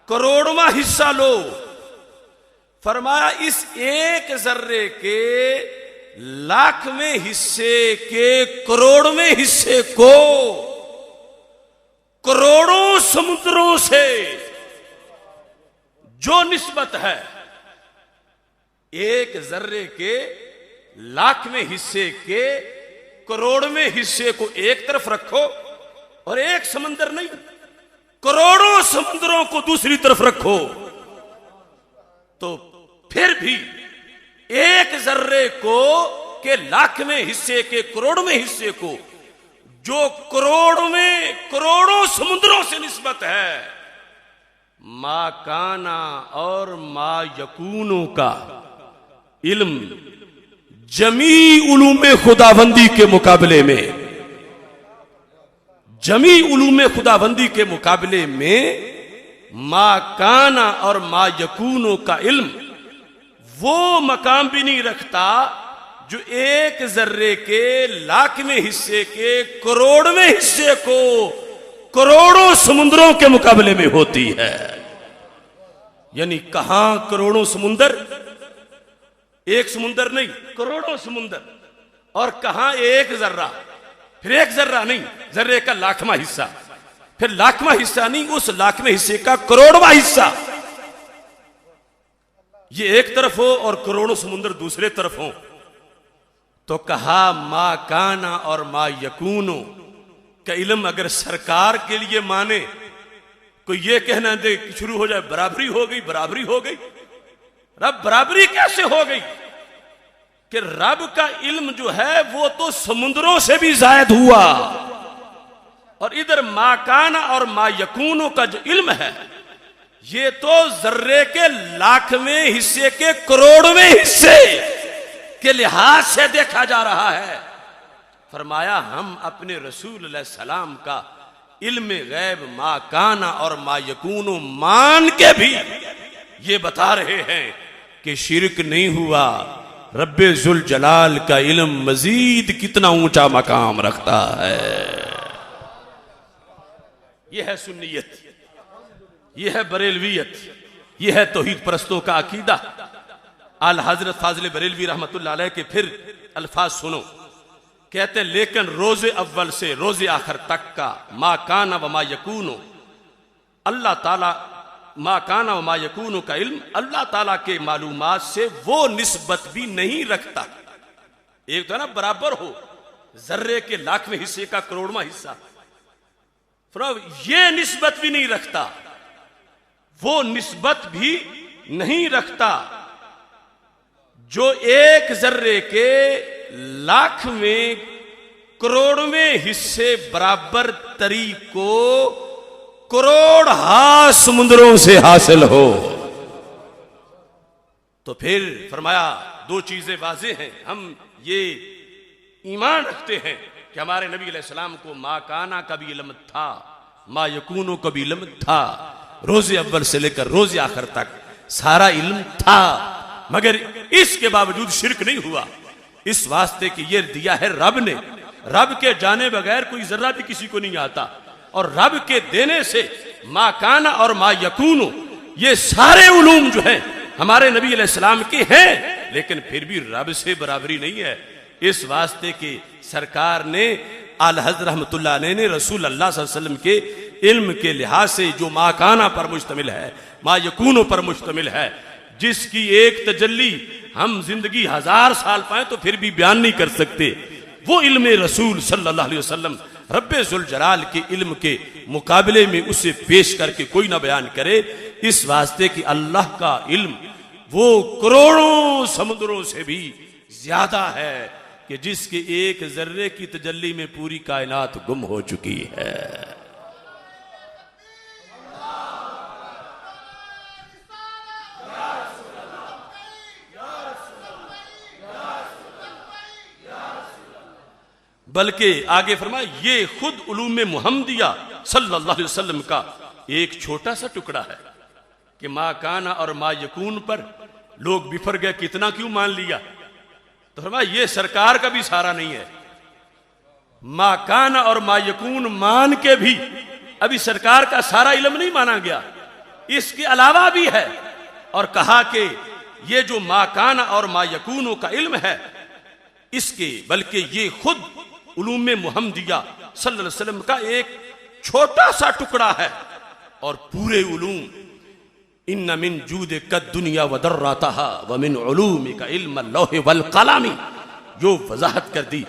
करोड़वां हिस्सा लो। फरमाया इस एक जर्रे के लाखवें हिस्से के करोड़वें हिस्से को करोड़ों समुद्रों से जो निस्बत है, एक जर्रे के लाखवें हिस्से के करोड़वें हिस्से को एक तरफ रखो और एक समंदर नहीं, करोड़ों समुद्रों को दूसरी तरफ रखो, तो फिर भी एक जर्रे को के लाखवें हिस्से के करोड़वें हिस्से को जो करोड़ों समुद्रों से निस्बत है, मा काना और मा यकूनों का इल्म जमी उलूमे खुदाबंदी के मुकाबले में, जमी उलूमे खुदाबंदी के मुकाबले में मा काना और मा यकूनों का इल्म वो मकाम भी नहीं रखता जो एक जर्रे के लाखवें हिस्से के करोड़वें हिस्से को करोड़ों समुद्रों के मुकाबले में होती है। यानी कहां करोड़ों समुंदर, एक समुंदर नहीं, करोड़ों समुंदर, और कहां एक जर्रा, फिर एक जर्रा नहीं, जर्रे का लाखवां हिस्सा, फिर लाखवां हिस्सा नहीं, उस लाखवें हिस्से का करोड़वां हिस्सा। ये एक तरफ हो और करोड़ों समुंदर दूसरे तरफ हो। तो कहा मा काना और मा यकूनो का इल्म अगर सरकार के लिए माने, कोई ये कहना दे शुरू हो जाए बराबरी हो गई, बराबरी हो गई। रब बराबरी कैसे हो गई कि रब का इल्म जो है वो तो समुद्रों से भी जायद हुआ, और इधर मा काना और मा यकूनो का जो इल्म है ये तो जर्रे के लाखवें हिस्से के करोड़वें हिस्से के लिहाज से देखा जा रहा है। फरमाया हम अपने रसूल सलाम का इल्म गैब मा काना और मा यकूनो मान के भी ये बता रहे हैं कि शिरक नहीं हुआ। रब्बे जुल जलाल का इल्म मजीद कितना ऊंचा मकाम रखता है। यह है सुन्नियत, यह है बरेलवियत, यह है तौहीद परस्तों का अकीदा। आल हजरत फाजिल बरेलवी रहमतुल्लाह अलैह के फिर अल्फाज सुनो, कहते हैं लेकिन रोजे अव्वल से रोजे आखिर तक का मा काना व मा यकूनो, अल्लाह ताला मा काना व मा यकूनो का इल्म अल्लाह ताला के मालूमात से वो निस्बत भी नहीं रखता। एक तो ना बराबर हो, जर्रे के लाखवें हिस्से का करोड़वां हिस्सा, ये निस्बत भी नहीं रखता, वो निस्बत भी नहीं रखता जो एक जर्रे के लाखवें करोड़वें हिस्से बराबर तरी को करोड़ हा समुद्रों से हासिल हो। तो फिर फरमाया दो चीजें वाज़ेह हैं, हम ये ईमान रखते हैं कि हमारे नबी अलैहिस्सलाम को मा काना का भी इल्म था, मा यकूनो का भी इल्म था, रोजे अव्वल से लेकर रोजे आखिर तक सारा इल्म था, मगर इसके बावजूद शिरक नहीं हुआ। इस वास्ते कि ये दिया है रब ने, रब के जाने बगैर कोई जर्रा भी किसी को नहीं आता, और रब के देने से मा काना और मा यकूनो ये सारे उलूम जो हैं हमारे नबी अलैहिस्सलाम के हैं, लेकिन फिर भी रब से बराबरी नहीं है। इस वास्ते कि सरकार ने आल हज़रत रहमतुल्लाह अलैह ने रसूल अल्लाह सल्लल्लाहु अलैहि वसल्लम के इल्म के लिहाज से जो मा काना पर मुश्तमिल है, मा यकूनो पर मुश्तमिल है, जिसकी एक तजल्ली हम जिंदगी 1000 साल पाए तो फिर भी बयान नहीं कर सकते, वो इल्म रसूल सल्लल्लाहु अलैहि वसल्लम रब्बे जुल जलाल के इल्म के मुकाबले में उसे पेश करके कोई ना बयान करे। इस वास्ते कि अल्लाह का इल्म वो करोड़ों समुद्रों से भी ज्यादा है कि जिसके एक जर्रे की तजल्ली में पूरी कायनात गुम हो चुकी है। बल्कि आगे फरमाया ये खुद उलूम मुहम्मदिया सल्लल्लाहु अलैहि वसल्लम का एक छोटा सा टुकड़ा है कि मा काना और मा यकून पर लोग बिफर गए, कितना क्यों मान लिया। तो फरमाया ये सरकार का भी सारा नहीं है, मा काना और मा यकून मान के भी अभी सरकार का सारा इल्म नहीं माना गया, इसके अलावा भी है। और कहा कि ये जो मा काना और मा यकूनों का इल्म है इसके बल्कि ये खुद उलूम मुहम्मदिया सल्लल्लाहु अलैहि वसल्लम का एक छोटा सा टुकड़ा है, और पूरे उलूम इन्ना मिन जूद कद दुनिया व दर्रातहा व मिन उलूम का इल्म लौह वल कलामी, जो वजाहत कर दी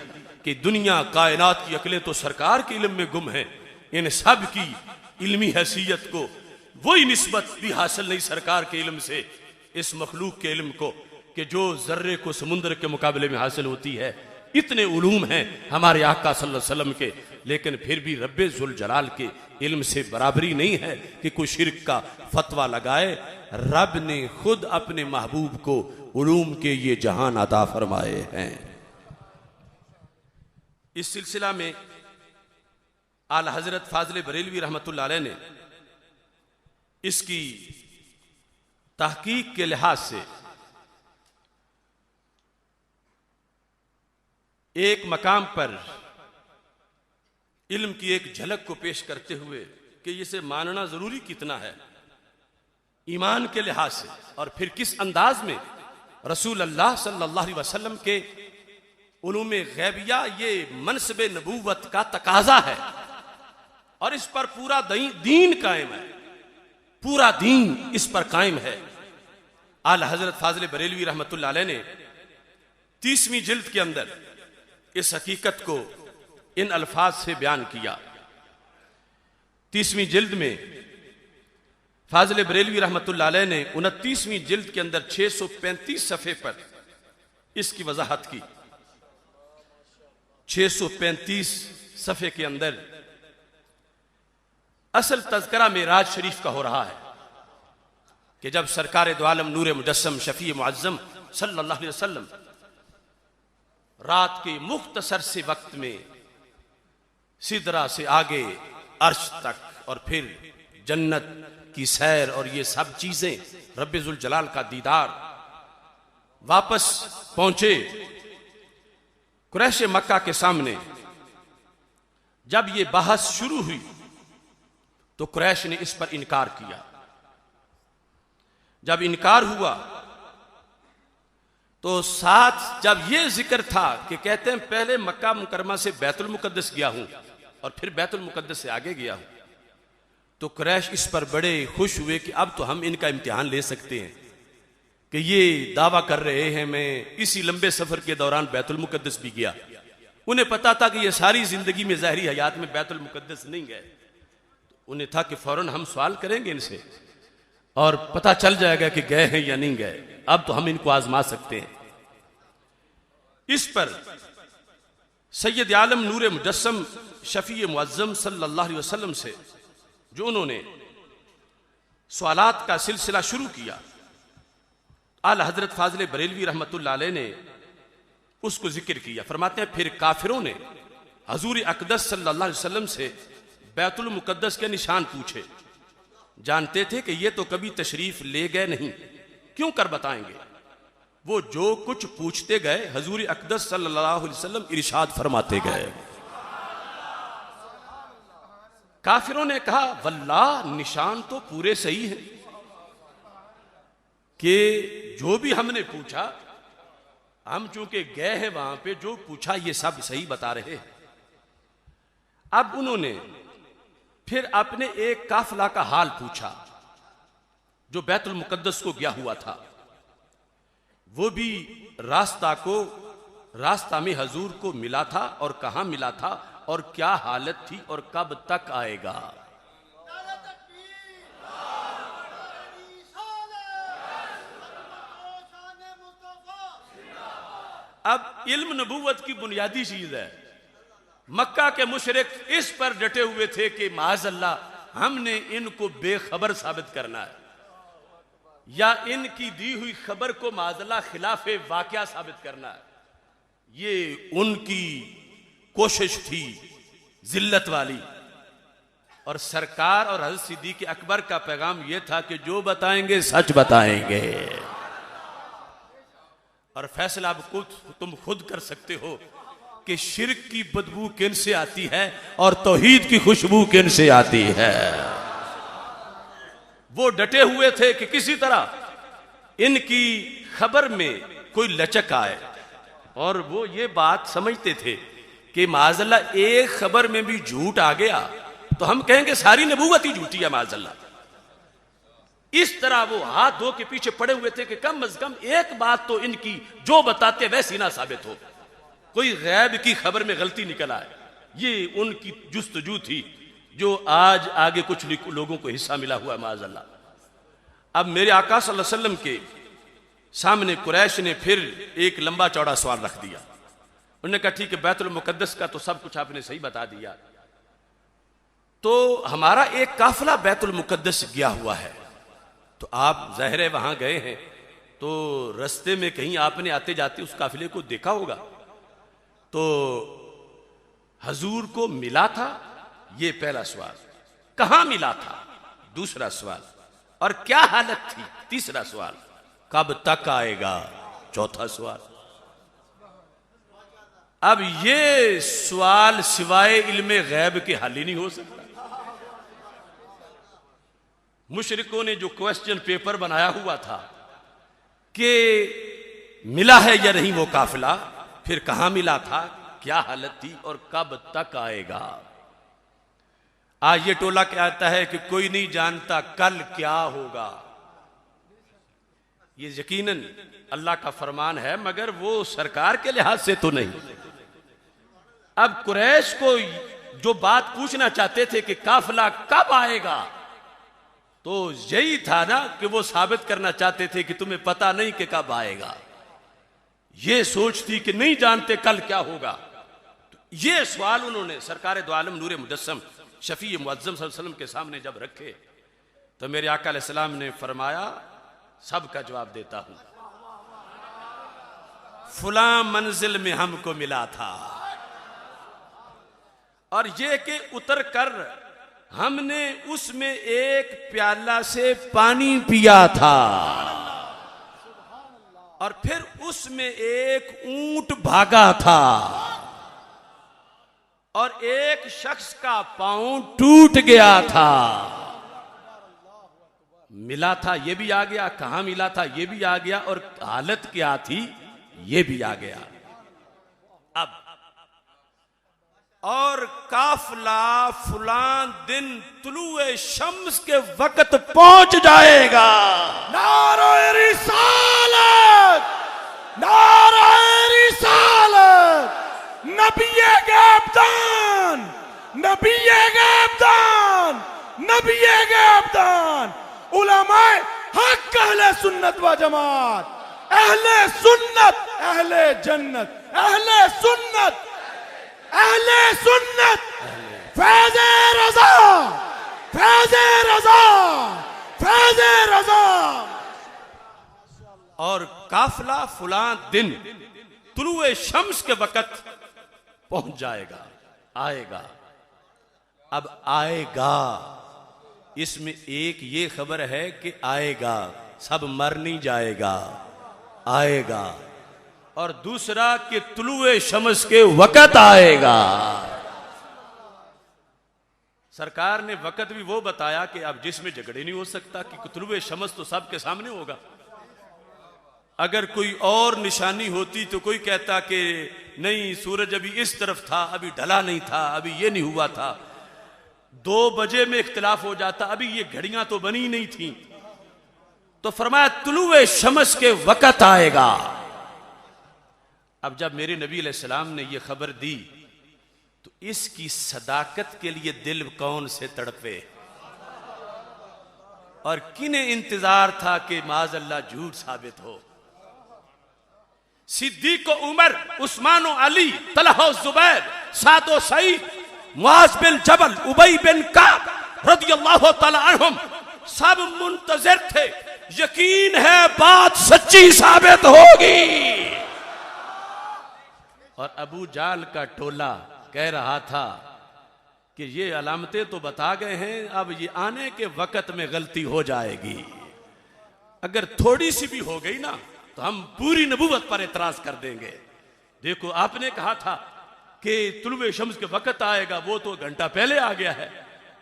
कि दुनिया कायनात की अकलें तो सरकार के इल्म में गुम है, इन सब की इल्मी हैसियत को वही निस्बत भी हासिल नहीं सरकार के इल्म से इस मखलूक के इल्म को कि जो जर्रे को समुद्र के मुकाबले में हासिल होती है। इतने उलूम हैं हमारे आका सल्लल्लाहु अलैहि वसल्लम के, लेकिन फिर भी रब्बे जुल जलाल के इल्म से बराबरी नहीं है कि कोई शिरक का फतवा लगाए। रब ने खुद अपने महबूब को उलूम के ये जहान अता फरमाए हैं। इस सिलसिला में आला हजरत फाजिल बरेलवी रहमतुल्लाह अलैह ने इसकी तहकीक के लिहाज से एक मकाम पर इल्म की एक झलक को पेश करते हुए कि इसे मानना जरूरी कितना है ईमान के लिहाज से, और फिर किस अंदाज में रसूल अल्लाह सल्लल्लाहु अलैहि वसल्लम के उलूम गैबिया ये मनसब नबूवत का तकाजा है, और इस पर पूरा दीन कायम है, पूरा दीन इस पर कायम है। आला हजरत फाजिल बरेलवी रहमतुल्लाह अलैह ने 30वीं जिल्द के अंदर इस हकीकत को इन अल्फाज से बयान किया। 30वीं जिल्द में फाजिल बरेलवी रहमतुल्लाह अलैह ने 29वीं जिल्द के अंदर 635 सफ़े पर इसकी वजाहत की। 635 सफ़े के अंदर असल तज़किरा मेराज शरीफ का हो रहा है कि जब सरकार दो आलम नूर मुजस्सम शफी मुअज्जम सल्लल्लाहु अलैहि वसल्लम रात के मुख्तसर से वक्त में सिदरा से आगे अर्श तक और फिर जन्नत की सैर और ये सब चीजें, रब्बे जुल जलाल का दीदार, वापस पहुंचे कुरैश मक्का के सामने। जब ये बहस शुरू हुई तो कुरैश ने इस पर इनकार किया। जब इनकार हुआ तो साथ जब ये जिक्र था कि कहते हैं पहले मक्का मुकरमा से बैतुल मुकद्दस गया हूं और फिर बैतुल मुकद्दस से आगे गया हूं, तो कुरैश इस पर बड़े खुश हुए कि अब तो हम इनका इम्तिहान ले सकते हैं कि ये दावा कर रहे हैं मैं इसी लंबे सफर के दौरान बैतुल मुकद्दस भी गया। उन्हें पता था कि ये सारी जिंदगी में ज़ाहिरी हयात में बैतुल मुकद्दस नहीं गए, तो उन्हें था कि फौरन हम सवाल करेंगे इनसे और पता चल जाएगा कि गए हैं या नहीं गए, अब तो हम इनको आजमा सकते हैं। इस पर सैयद आलम नूर मुजस्सम शफी मुअज्जम सल्लल्लाहु अलैहि वसल्लम से जो उन्होंने सवालात का सिलसिला शुरू किया, आला हजरत फाजिल बरेलवी रहमतुल्लाह अलैह ने उसको जिक्र किया। फरमाते हैं फिर काफिरों ने हजूर अक़दस सल्लल्लाहु अलैहि वसल्लम से बैतुल मुकद्दस के निशान पूछे। जानते थे कि ये तो कभी तशरीफ ले गए नहीं, क्यों कर बताएंगे। वो जो कुछ पूछते गए हजूर अक़दस सल्लल्लाहु अलैहि वसल्लम इरशाद फरमाते गए। काफिरों ने कहा वल्लाह निशान तो पूरे सही है कि जो भी हमने पूछा, हम चूंकि गए हैं वहां पे, जो पूछा ये सब सही बता रहे हैं। अब उन्होंने फिर अपने एक काफिला का हाल पूछा जो बैतुल मुकद्दस को गया हुआ था। वो भी रास्ता में हजूर को मिला था और कहां मिला था और क्या हालत थी और कब तक आएगा। अब इल्म नबूवत की बुनियादी चीज है। मक्का के मुशरिक इस पर डटे हुए थे कि माज़अल्लाह हमने इनको बेखबर साबित करना है या इनकी दी हुई खबर को माज़अल्लाह खिलाफे वाक़या साबित करना है। ये उनकी कोशिश थी जिल्लत वाली, और सरकार और हज़रत सिद्दीक़ अकबर का पैगाम यह था कि जो बताएंगे सच बताएंगे, और फैसला अब तुम खुद कर सकते हो कि शिर्क की बदबू किन से आती है और तौहीद की खुशबू किन से आती है। वो डटे हुए थे कि किसी तरह इनकी खबर में कोई लचक आए, और वो ये बात समझते थे कि माज़अल्लाह एक खबर में भी झूठ आ गया तो हम कहेंगे सारी नबूवत ही झूठी है माज़अल्लाह। इस तरह वो हाथ धो के पीछे पड़े हुए थे कि कम अज कम एक बात तो इनकी जो बताते वैसी ना साबित हो, कोई गैब की खबर में गलती निकल आए। ये उनकी जुस्तजू थी जो आज आगे कुछ लोगों को हिस्सा मिला हुआ माज़अल्लाह। अब मेरे आका सल्लल्लाहु अलैहि वसल्लम के सामने कुरैश ने फिर एक लंबा चौड़ा सवाल रख दिया। उन्होंने कहा ठीक है, बैतुल मुकद्दस का तो सब कुछ आपने सही बता दिया, तो हमारा एक काफिला बैतुल मुकद्दस गया हुआ है, तो आप ज़ाहिर है वहां गए हैं तो रास्ते में कहीं आपने आते जाते उस काफिले को देखा होगा, तो हजूर को मिला था? ये पहला सवाल। कहां मिला था? दूसरा सवाल। और क्या हालत थी? तीसरा सवाल। कब तक आएगा? चौथा सवाल। अब ये सवाल सिवाय इल्मे गैब के हल ही नहीं हो सकता। मुशरिकों ने जो क्वेश्चन पेपर बनाया हुआ था कि मिला है या नहीं वो काफिला, फिर कहां मिला था, क्या हालत थी और कब तक आएगा। आज ये टोला कहता है कि कोई नहीं जानता कल क्या होगा। ये यकीनन अल्लाह का फरमान है, मगर वो सरकार के लिहाज से तो नहीं। अब कुरैश को जो बात पूछना चाहते थे कि काफिला कब आएगा, तो यही था ना कि वो साबित करना चाहते थे कि तुम्हें पता नहीं कि कब आएगा। ये सोच थी कि नहीं जानते कल क्या होगा। तो ये सवाल उन्होंने सरकार दो आलम नूर मुजस्सम शफी मुअज्जम सल्लल्लाहु अलैहि वसल्लम के सामने जब रखे, तो मेरे आका अलैहिस्सलाम ने फरमाया, सबका जवाब देता हूं, फुला मंजिल में हमको मिला था, और ये कि उतर कर हमने उसमें एक प्याला से पानी पिया था, और फिर उसमें एक ऊंट भागा था, और एक शख्स का पांव टूट गया था। मिला था ये भी आ गया, कहां मिला था ये भी आ गया, और हालत क्या थी ये भी आ गया। अब और काफिला फुलां दिन तुलुए शम्स के वक्त पहुंच जाएगा। नारे रिसालत, नारे रिसालत, नबिये गैबदान, नबिये गैबदान, नबिये गैबदान, उलमाए हक, अहले सुन्नत व जमात, अहले सुन्नत, अहले जन्नत, अहले सुन्नत, अहले सुन्नत, फैज़े रज़ा, फैज़े रज़ा, फैज़े रज़ा। और काफिला फुलां दिन तुलुए शम्स के वक्त पहुंच जाएगा, आएगा। अब आएगा, इसमें एक ये खबर है कि आएगा, सब मर नहीं जाएगा, आएगा। और दूसरा कि तुलुए शम्स के वक्त आएगा। सरकार ने वक्त भी वो बताया कि अब जिसमें झगड़े नहीं हो सकता, कि तुलुए शम्स तो सबके सामने होगा। अगर कोई और निशानी होती तो कोई कहता कि नहीं, सूरज अभी इस तरफ था, अभी ढला नहीं था, अभी ये नहीं हुआ था। 2 बजे में इख्तिलाफ हो जाता, अभी ये घड़ियां तो बनी नहीं थी। तो फरमाया तुलुए शम्स के वक्त आएगा। अब जब मेरे नबी अलैहिस्सलाम ने यह खबर दी, तो इसकी सदाकत के लिए दिल कौन से तड़पे, और किन्हें इंतजार था कि माज़अल्लाह झूठ साबित हो। सिद्दीक उमर, उस्मान अली, तलहा जुबैर, साद सईद, मुआज बिन जबल, उबई बिन काब रदियल्लाहु तआला अन्हुम सब मुंतज़िर थे। यकीन है बात सच्ची साबित होगी। और अबू जाल का टोला कह रहा था कि ये अलामतें तो बता गए हैं, अब ये आने के वक्त में गलती हो जाएगी। अगर थोड़ी सी भी हो गई ना तो हम पूरी नबूवत पर एतराज कर देंगे। देखो, आपने कहा था कि तुलुए शम्स के वक्त आएगा, वो तो घंटा पहले आ गया है।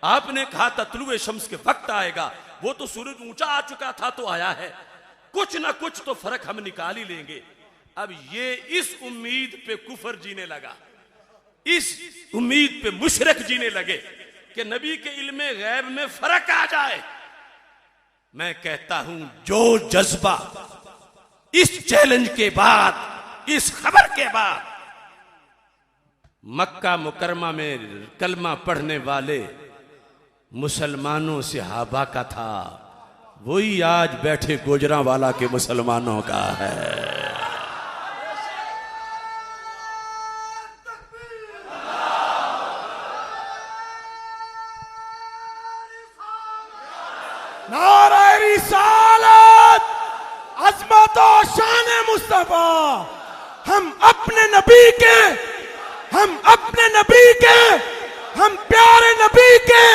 आपने कहा था तुलुए शम्स के वक्त आएगा, वो तो सूरज ऊंचा आ चुका था तो आया है। कुछ ना कुछ तो फर्क हम निकाल ही लेंगे। अब ये इस उम्मीद पे कुफर जीने लगा, इस उम्मीद पे मुशरिक जीने लगे कि नबी के इल्मे गैब में फर्क आ जाए। मैं कहता हूं, जो जज्बा इस चैलेंज के बाद, इस खबर के बाद मक्का मुकरमा में कलमा पढ़ने वाले मुसलमानों सहाबा का था, वही आज बैठे गुजरांवाला के मुसलमानों का है। नारे रिसालत, अज़मत और शान मुस्तफा। हम अपने नबी के, हम अपने नबी के, हम प्यारे नबी के,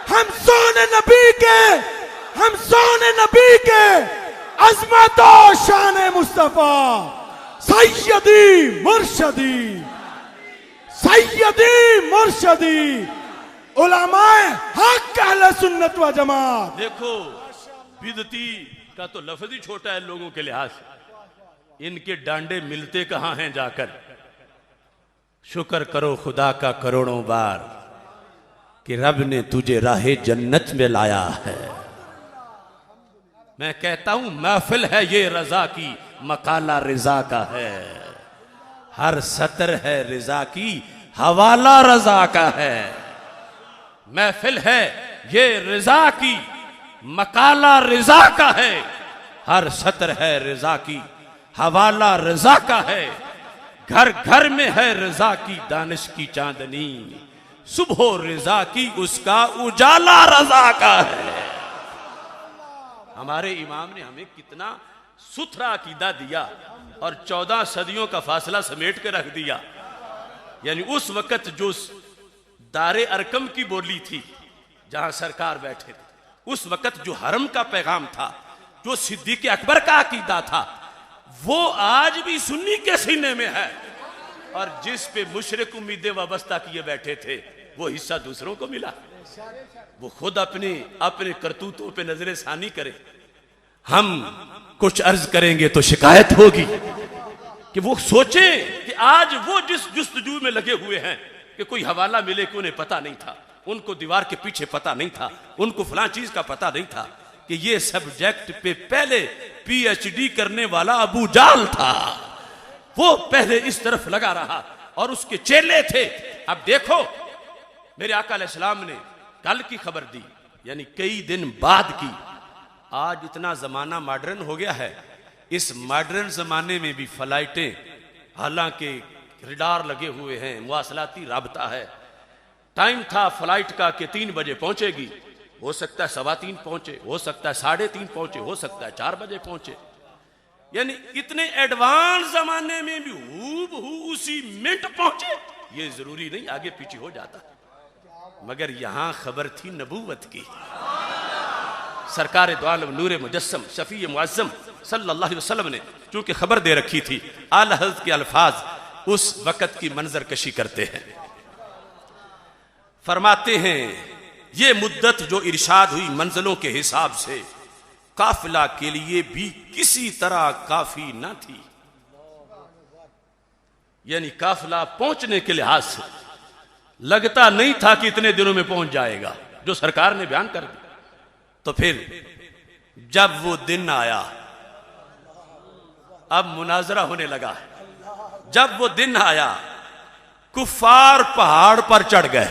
हम सोने नबी के, हम सोने नबी के, अज़मत और शान मुस्तफा, सैयदी मुर्शदी सैयदी मुर्शदी उलमाए हक अहले सुन्नत व जमात। देखो बिदती का तो लफ्ज ही छोटा है लोगों के लिहाज से, इनके डांडे मिलते कहां हैं जाकर। शुक्र करो खुदा का करोड़ों बार कि रब ने तुझे राहे जन्नत में लाया है। मैं कहता हूं महफिल है ये रजा की, मकाला रिजा का है। हर सतर है रिजा की, हवाला रजा का है। महफिल है ये रिजा की, मकाला रिजा का है। हर सतर है रिजा की, हवाला रजा का है। घर घर में है रजा की दानिश की चांदनी, सुबह रजा की उसका उजाला रजा का है। हमारे इमाम ने हमें कितना सुथरा अकीदा दिया और 14 सदियों का फासला समेट के रख दिया। यानी उस वक्त जो दारे अरकम की बोली थी जहां सरकार बैठे थे, उस वक्त जो हरम का पैगाम था, जो सिद्दीक़ अकबर का अकीदा था, वो आज भी सुन्नी के सीने में है। और जिस पे मुशरिक उम्मीदें वाबस्ता किए बैठे थे वो हिस्सा दूसरों को मिला। वो खुद अपने करतूतों पे नजर सानी करे। हम कुछ अर्ज करेंगे तो शिकायत होगी कि वो सोचे कि आज वो जिस जुस्तजू में लगे हुए हैं कि कोई हवाला मिले कि उन्हें पता नहीं था, उनको दीवार के पीछे पता नहीं था, उनको फलां चीज का पता नहीं था कि ये सब्जेक्ट पे पहले पीएचडी करने वाला अबू जाल था। वो पहले इस तरफ लगा रहा और उसके चेले थे। अब देखो मेरे आका अलैहिस्सलाम ने कल की खबर दी, यानी कई दिन बाद की। आज इतना जमाना मॉडर्न हो गया है, इस मॉडर्न जमाने में भी फ्लाइटें, हालांकि रडार लगे हुए हैं, मुवासलाती राबता है। टाइम था फ्लाइट का कि 3 बजे पहुंचेगी, हो सकता है 3:15 पहुंचे, हो सकता है 3:30 पहुंचे, हो सकता है 4 बजे पहुंचे। यानी इतने एडवांस जमाने में भी हूबहू उसी मिनट पहुंचे, ये जरूरी नहीं, आगे पीछे हो जाता। मगर यहां खबर थी नबूवत की। सरकार दो आलम नूर मुजस्सम शफी मुअज्जम सल्लल्लाहु अलैहि वसल्लम ने चूंकि खबर दे रखी थी, आला हज़रत के अल्फाज उस वक़्त की मंजर कशी करते हैं। फरमाते हैं ये मुद्दत जो इरशाद हुई मंजिलों के हिसाब से काफिला के लिए भी किसी तरह काफी ना थी। यानी काफिला पहुंचने के लिहाज से लगता नहीं था कि इतने दिनों में पहुंच जाएगा, जो सरकार ने बयान कर दिया। तो फिर जब वो दिन आया, अब मुनाजरा होने लगा है। जब वो दिन आया, कुफार पहाड़ पर चढ़ गए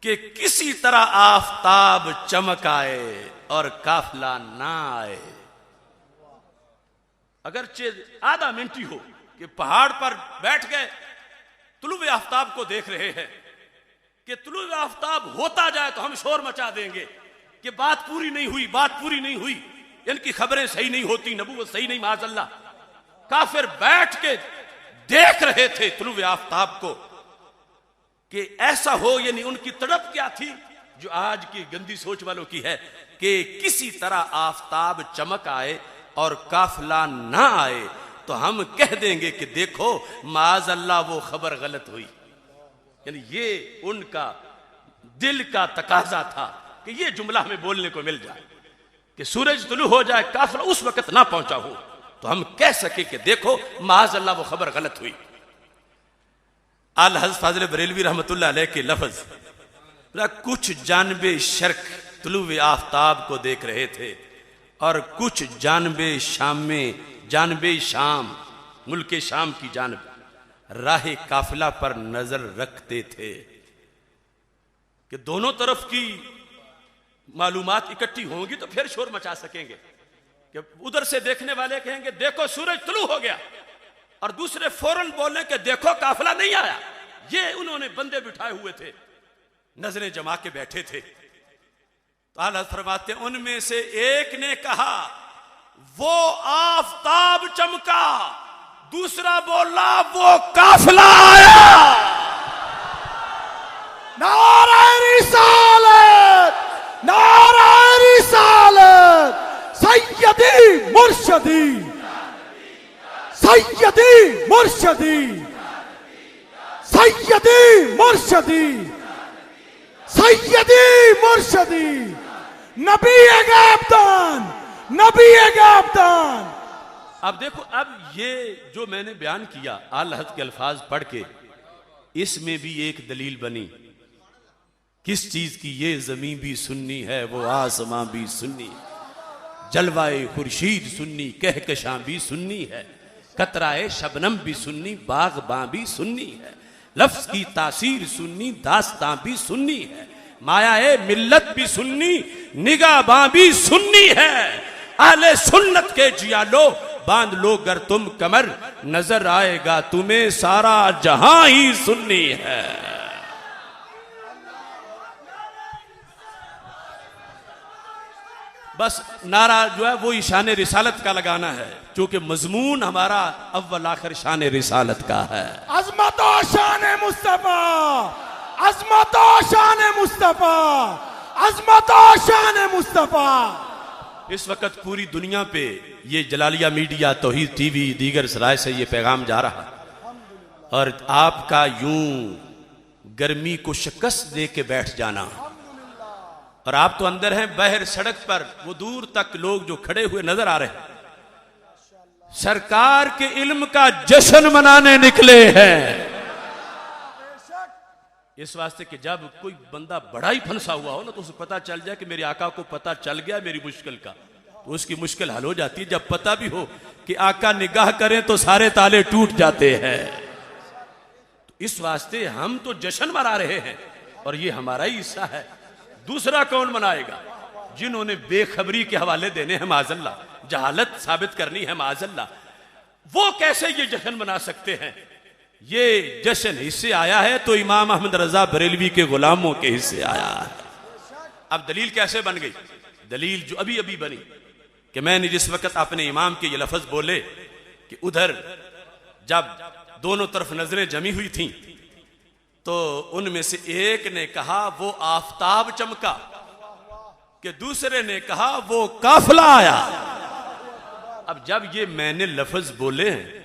कि किसी तरह आफताब चमक आए और काफिला ना आए। अगरचे आधा मिनट ही हो कि पहाड़ पर बैठ गए, तुलुए आफताब को देख रहे हैं कि तुलुए आफताब होता जाए तो हम शोर मचा देंगे कि बात पूरी नहीं हुई, बात पूरी नहीं हुई, इनकी खबरें सही नहीं होती, नबूवत सही नहीं, माज़अल्लाह। काफिर बैठ के देख रहे थे तुलुए आफताब को कि ऐसा हो। यानी उनकी तड़प क्या थी जो आज की गंदी सोच वालों की है कि किसी तरह आफताब चमक आए और काफिला ना आए तो हम कह देंगे कि देखो माज़अल्लाह वो खबर गलत हुई। यानी ये उनका दिल का तकाजा था कि ये जुमला हमें बोलने को मिल जाए कि सूरज तुलू हो जाए, काफिला उस वक्त ना पहुंचा हो तो हम कह सके कि देखो माज़अल्लाह वो खबर गलत हुई। आला हज़रत फाज़िल बरेलवी रहमतुल्लाह अलैह के लफ्ज, कुछ जानबे शर्क तुलुए आफताब को देख रहे थे और कुछ जानबे शाम मुल्क शाम की जानब राह काफिला पर नजर रखते थे कि दोनों तरफ की मालूमात इकट्ठी होंगी तो फिर शोर मचा सकेंगे। कि उधर से देखने वाले कहेंगे देखो सूरज तुलू हो गया, और दूसरे फौरन बोलने के देखो काफिला नहीं आया। ये उन्होंने बंदे बिठाए हुए थे, नजरें जमा के बैठे थे। तो आला फरमाते उनमें से एक ने कहा वो आफताब चमका, दूसरा बोला वो काफिला आया। नारा रिसालत, नारा रिसालत, सैयदी मुर्शदी, सैयदी मुर्शदी सैयदी मुर्शदी, सैयदी मुर्शदी, नबी गैबदान, नबी गैबदान। अब देखो, अब ये जो मैंने बयान किया आला हज़रत के अल्फाज पढ़ के, इसमें भी एक दलील बनी किस चीज की? ये जमीन भी सुन्नी है, वो आसमां भी सुन्नी है, जलवाए खुर्शीद सुन्नी, कहकशां भी सुन्नी है, कतराए शबनम भी सुन्नी, बागबां भी सुन्नी है, लफ्ज की तासीर सुन्नी, दास्तां भी सुन्नी है, मायाए मिल्लत भी सुन्नी, निगाहबां भी सुन्नी है। अहले सुन्नत के जियालो बांध लो गर तुम कमर, नजर आएगा तुम्हें सारा जहां ही सुन्नी है। बस नारा जो है वो ईशान रिसालत का लगाना है, क्योंकि मजमून हमारा अव्वल आखिर शान रिसालत का है। अजमत और शान मुस्तफा, अजमत और शान मुस्तफा, अजमत और शान मुस्तफा। इस वक्त पूरी दुनिया पे ये जलालिया मीडिया, तौहीद टीवी, दीगर सराय से ये पैगाम जा रहा, और आपका यूं गर्मी को शिकस्त दे के बैठ जाना, और आप तो अंदर हैं, बाहर सड़क पर वो दूर तक लोग जो खड़े हुए नजर आ रहे हैं, सरकार के इल्म का जश्न मनाने निकले हैं। इस वास्ते कि जब कोई बंदा बड़ा ही फंसा हुआ हो ना, तो उसे पता चल जाए कि मेरे आका को पता चल गया मेरी मुश्किल का, तो उसकी मुश्किल हल हो जाती है। जब पता भी हो कि आका निगाह करें तो सारे ताले टूट जाते हैं। तो इस वास्ते हम तो जश्न मना रहे हैं, और ये हमारा ही हिस्सा है। दूसरा कौन मनाएगा? जिन्होंने बेखबरी के हवाले देने हैं माजल्ला, जहालत साबित करनी है माजल्ला, वो कैसे ये जश्न मना सकते हैं? ये जश्न हिस्से आया है तो इमाम अहमद रजा बरेलवी के गुलामों के हिस्से आया है। अब दलील कैसे बन गई? दलील जो अभी अभी बनी कि मैंने जिस वक्त अपने इमाम के ये लफ्ज बोले कि उधर जब दोनों तरफ नजरें जमी हुई थीं, तो उनमें से एक ने कहा वो आफताब चमका, कि दूसरे ने कहा वो काफिला आया। अब जब ये मैंने लफ्ज बोले हैं,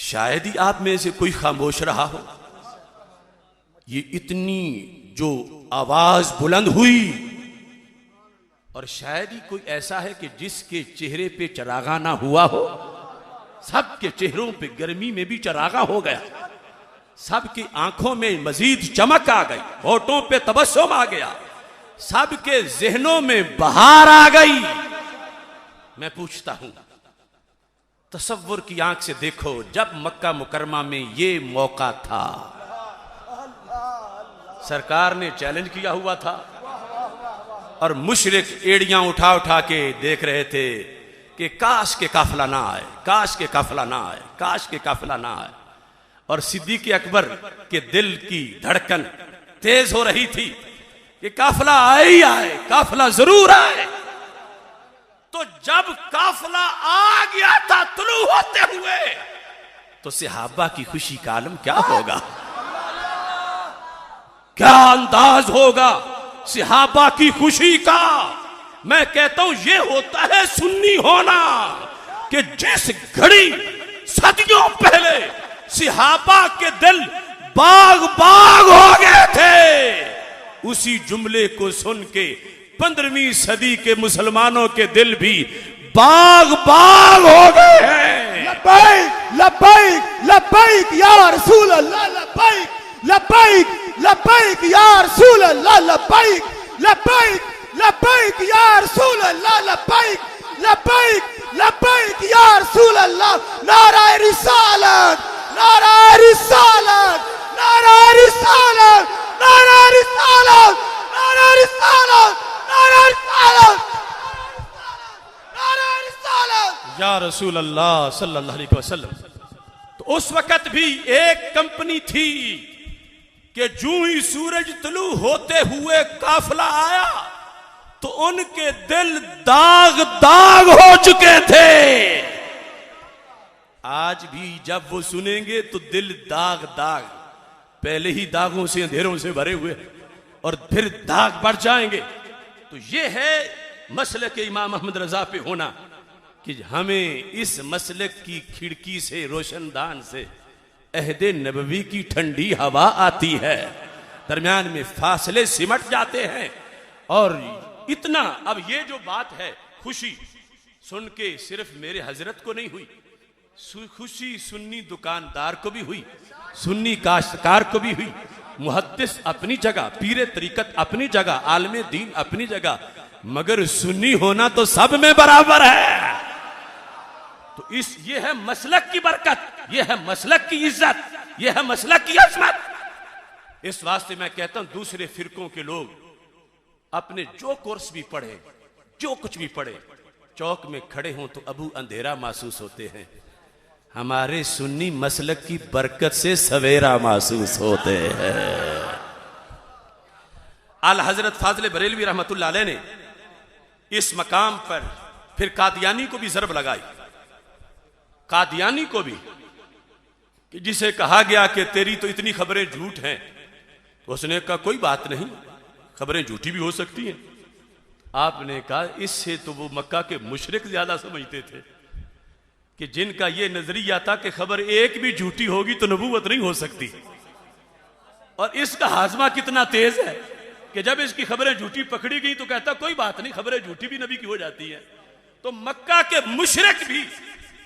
शायद ही आप में से कोई खामोश रहा हो। ये इतनी जो आवाज बुलंद हुई, और शायद ही कोई ऐसा है कि जिसके चेहरे पे चरागा ना हुआ हो। सबके चेहरों पे गर्मी में भी चरागा हो गया, सबकी आंखों में मजीद चमक आ गई, होठों पे तबस्सुम आ गया, सबके जहनों में बहार आ गई। मैं पूछता हूं, तसव्वुर की आंख से देखो, जब मक्का मुकरमा में ये मौका था, सरकार ने चैलेंज किया हुआ था, और मुशरिक एड़ियां उठा उठा के देख रहे थे कि काश के काफिला ना आए, काश के काफिला ना आए, काश के काफिला ना आए। और सिद्दीक़ अकबर के दिल की धड़कन तेज हो रही थी कि काफिला आए ही आए, काफिला जरूर आए। तो जब काफिला आ गया था तुलू होते हुए, तो सहाबा की खुशी का आलम क्या होगा, क्या अंदाज होगा सहाबा की खुशी का। मैं कहता हूं ये होता है सुन्नी होना, कि जिस घड़ी सदियों पहले सहाबा के दिल बाग बाग हो गए थे, उसी जुमले को सुन के 15वीं सदी के मुसलमानों के दिल भी बाग बाग हो गए हैं। लब्बैक लब्बैक लब्बैक या रसूल अल्लाह, लब्बैक लब्बैक लब्बैक या रसूल अल्लाह, लब्बैक लब्बैक लब्बैक या रसूल अल्लाह, लब्बैक लब्बैक लब्बैक या रसूल अल्लाह। नारा रिसालत, नारा रिसालत, नारा रिसालत, नारा रिसालत, नारा रिसालत, नारा रिसालत, नारा रिसालत या रसूल अल्लाह सल्लल्लाहु अलैहि वसल्लम। तो उस वक्त भी एक कंपनी थी कि जूं ही सूरज तुलू होते हुए काफिला आया, तो उनके दिल दाग दाग हो चुके थे। आज भी जब वो सुनेंगे तो दिल दाग दाग, पहले ही दागों से अंधेरों से भरे हुए, और फिर दाग बढ़ जाएंगे। तो ये है मसलक के इमाम अहमद रजा पे होना, कि हमें इस मसलक की खिड़की से, रोशनदान से अहदे नबवी की ठंडी हवा आती है, दरमियान में फासले सिमट जाते हैं। और इतना, अब ये जो बात है, खुशी सुन के सिर्फ मेरे हजरत को नहीं हुई, खुशी सुन्नी दुकानदार को भी हुई, सुन्नी काश्तकार को भी हुई, मुहद्दिस अपनी जगह, पीरे तरीकत अपनी जगह, आलमे दीन अपनी जगह, मगर सुन्नी होना तो सब में बराबर है। तो ये है मसलक की बरकत, ये है मसलक की इज्जत, ये है मसलक की अजमत। इस वास्ते मैं कहता हूं दूसरे फिरकों के लोग अपने जो कोर्स भी पढ़े, जो कुछ भी पढ़े, चौक में खड़े हों तो अबू अंधेरा महसूस होते हैं, हमारे सुन्नी मसलक की बरकत से सवेरा महसूस होते हैं। आला हजरत फाजिल बरेलवी रहमतुल्लाह अलैह ने इस मकाम पर फिर कादियानी को भी ज़रब लगाई, कादियानी को भी, कि जिसे कहा गया कि तेरी तो इतनी खबरें झूठ हैं, तो उसने कहा कोई बात नहीं, खबरें झूठी भी हो सकती हैं। आपने कहा इससे तो वो मक्का के मुशरिक ज्यादा समझते थे कि जिनका ये नजरिया था कि खबर एक भी झूठी होगी तो नबूवत नहीं हो सकती। और इसका हाजमा कितना तेज है कि जब इसकी खबरें झूठी पकड़ी गई तो कहता कोई बात नहीं, खबरें झूठी भी नबी की हो जाती है। तो मक्का के मुशरिक भी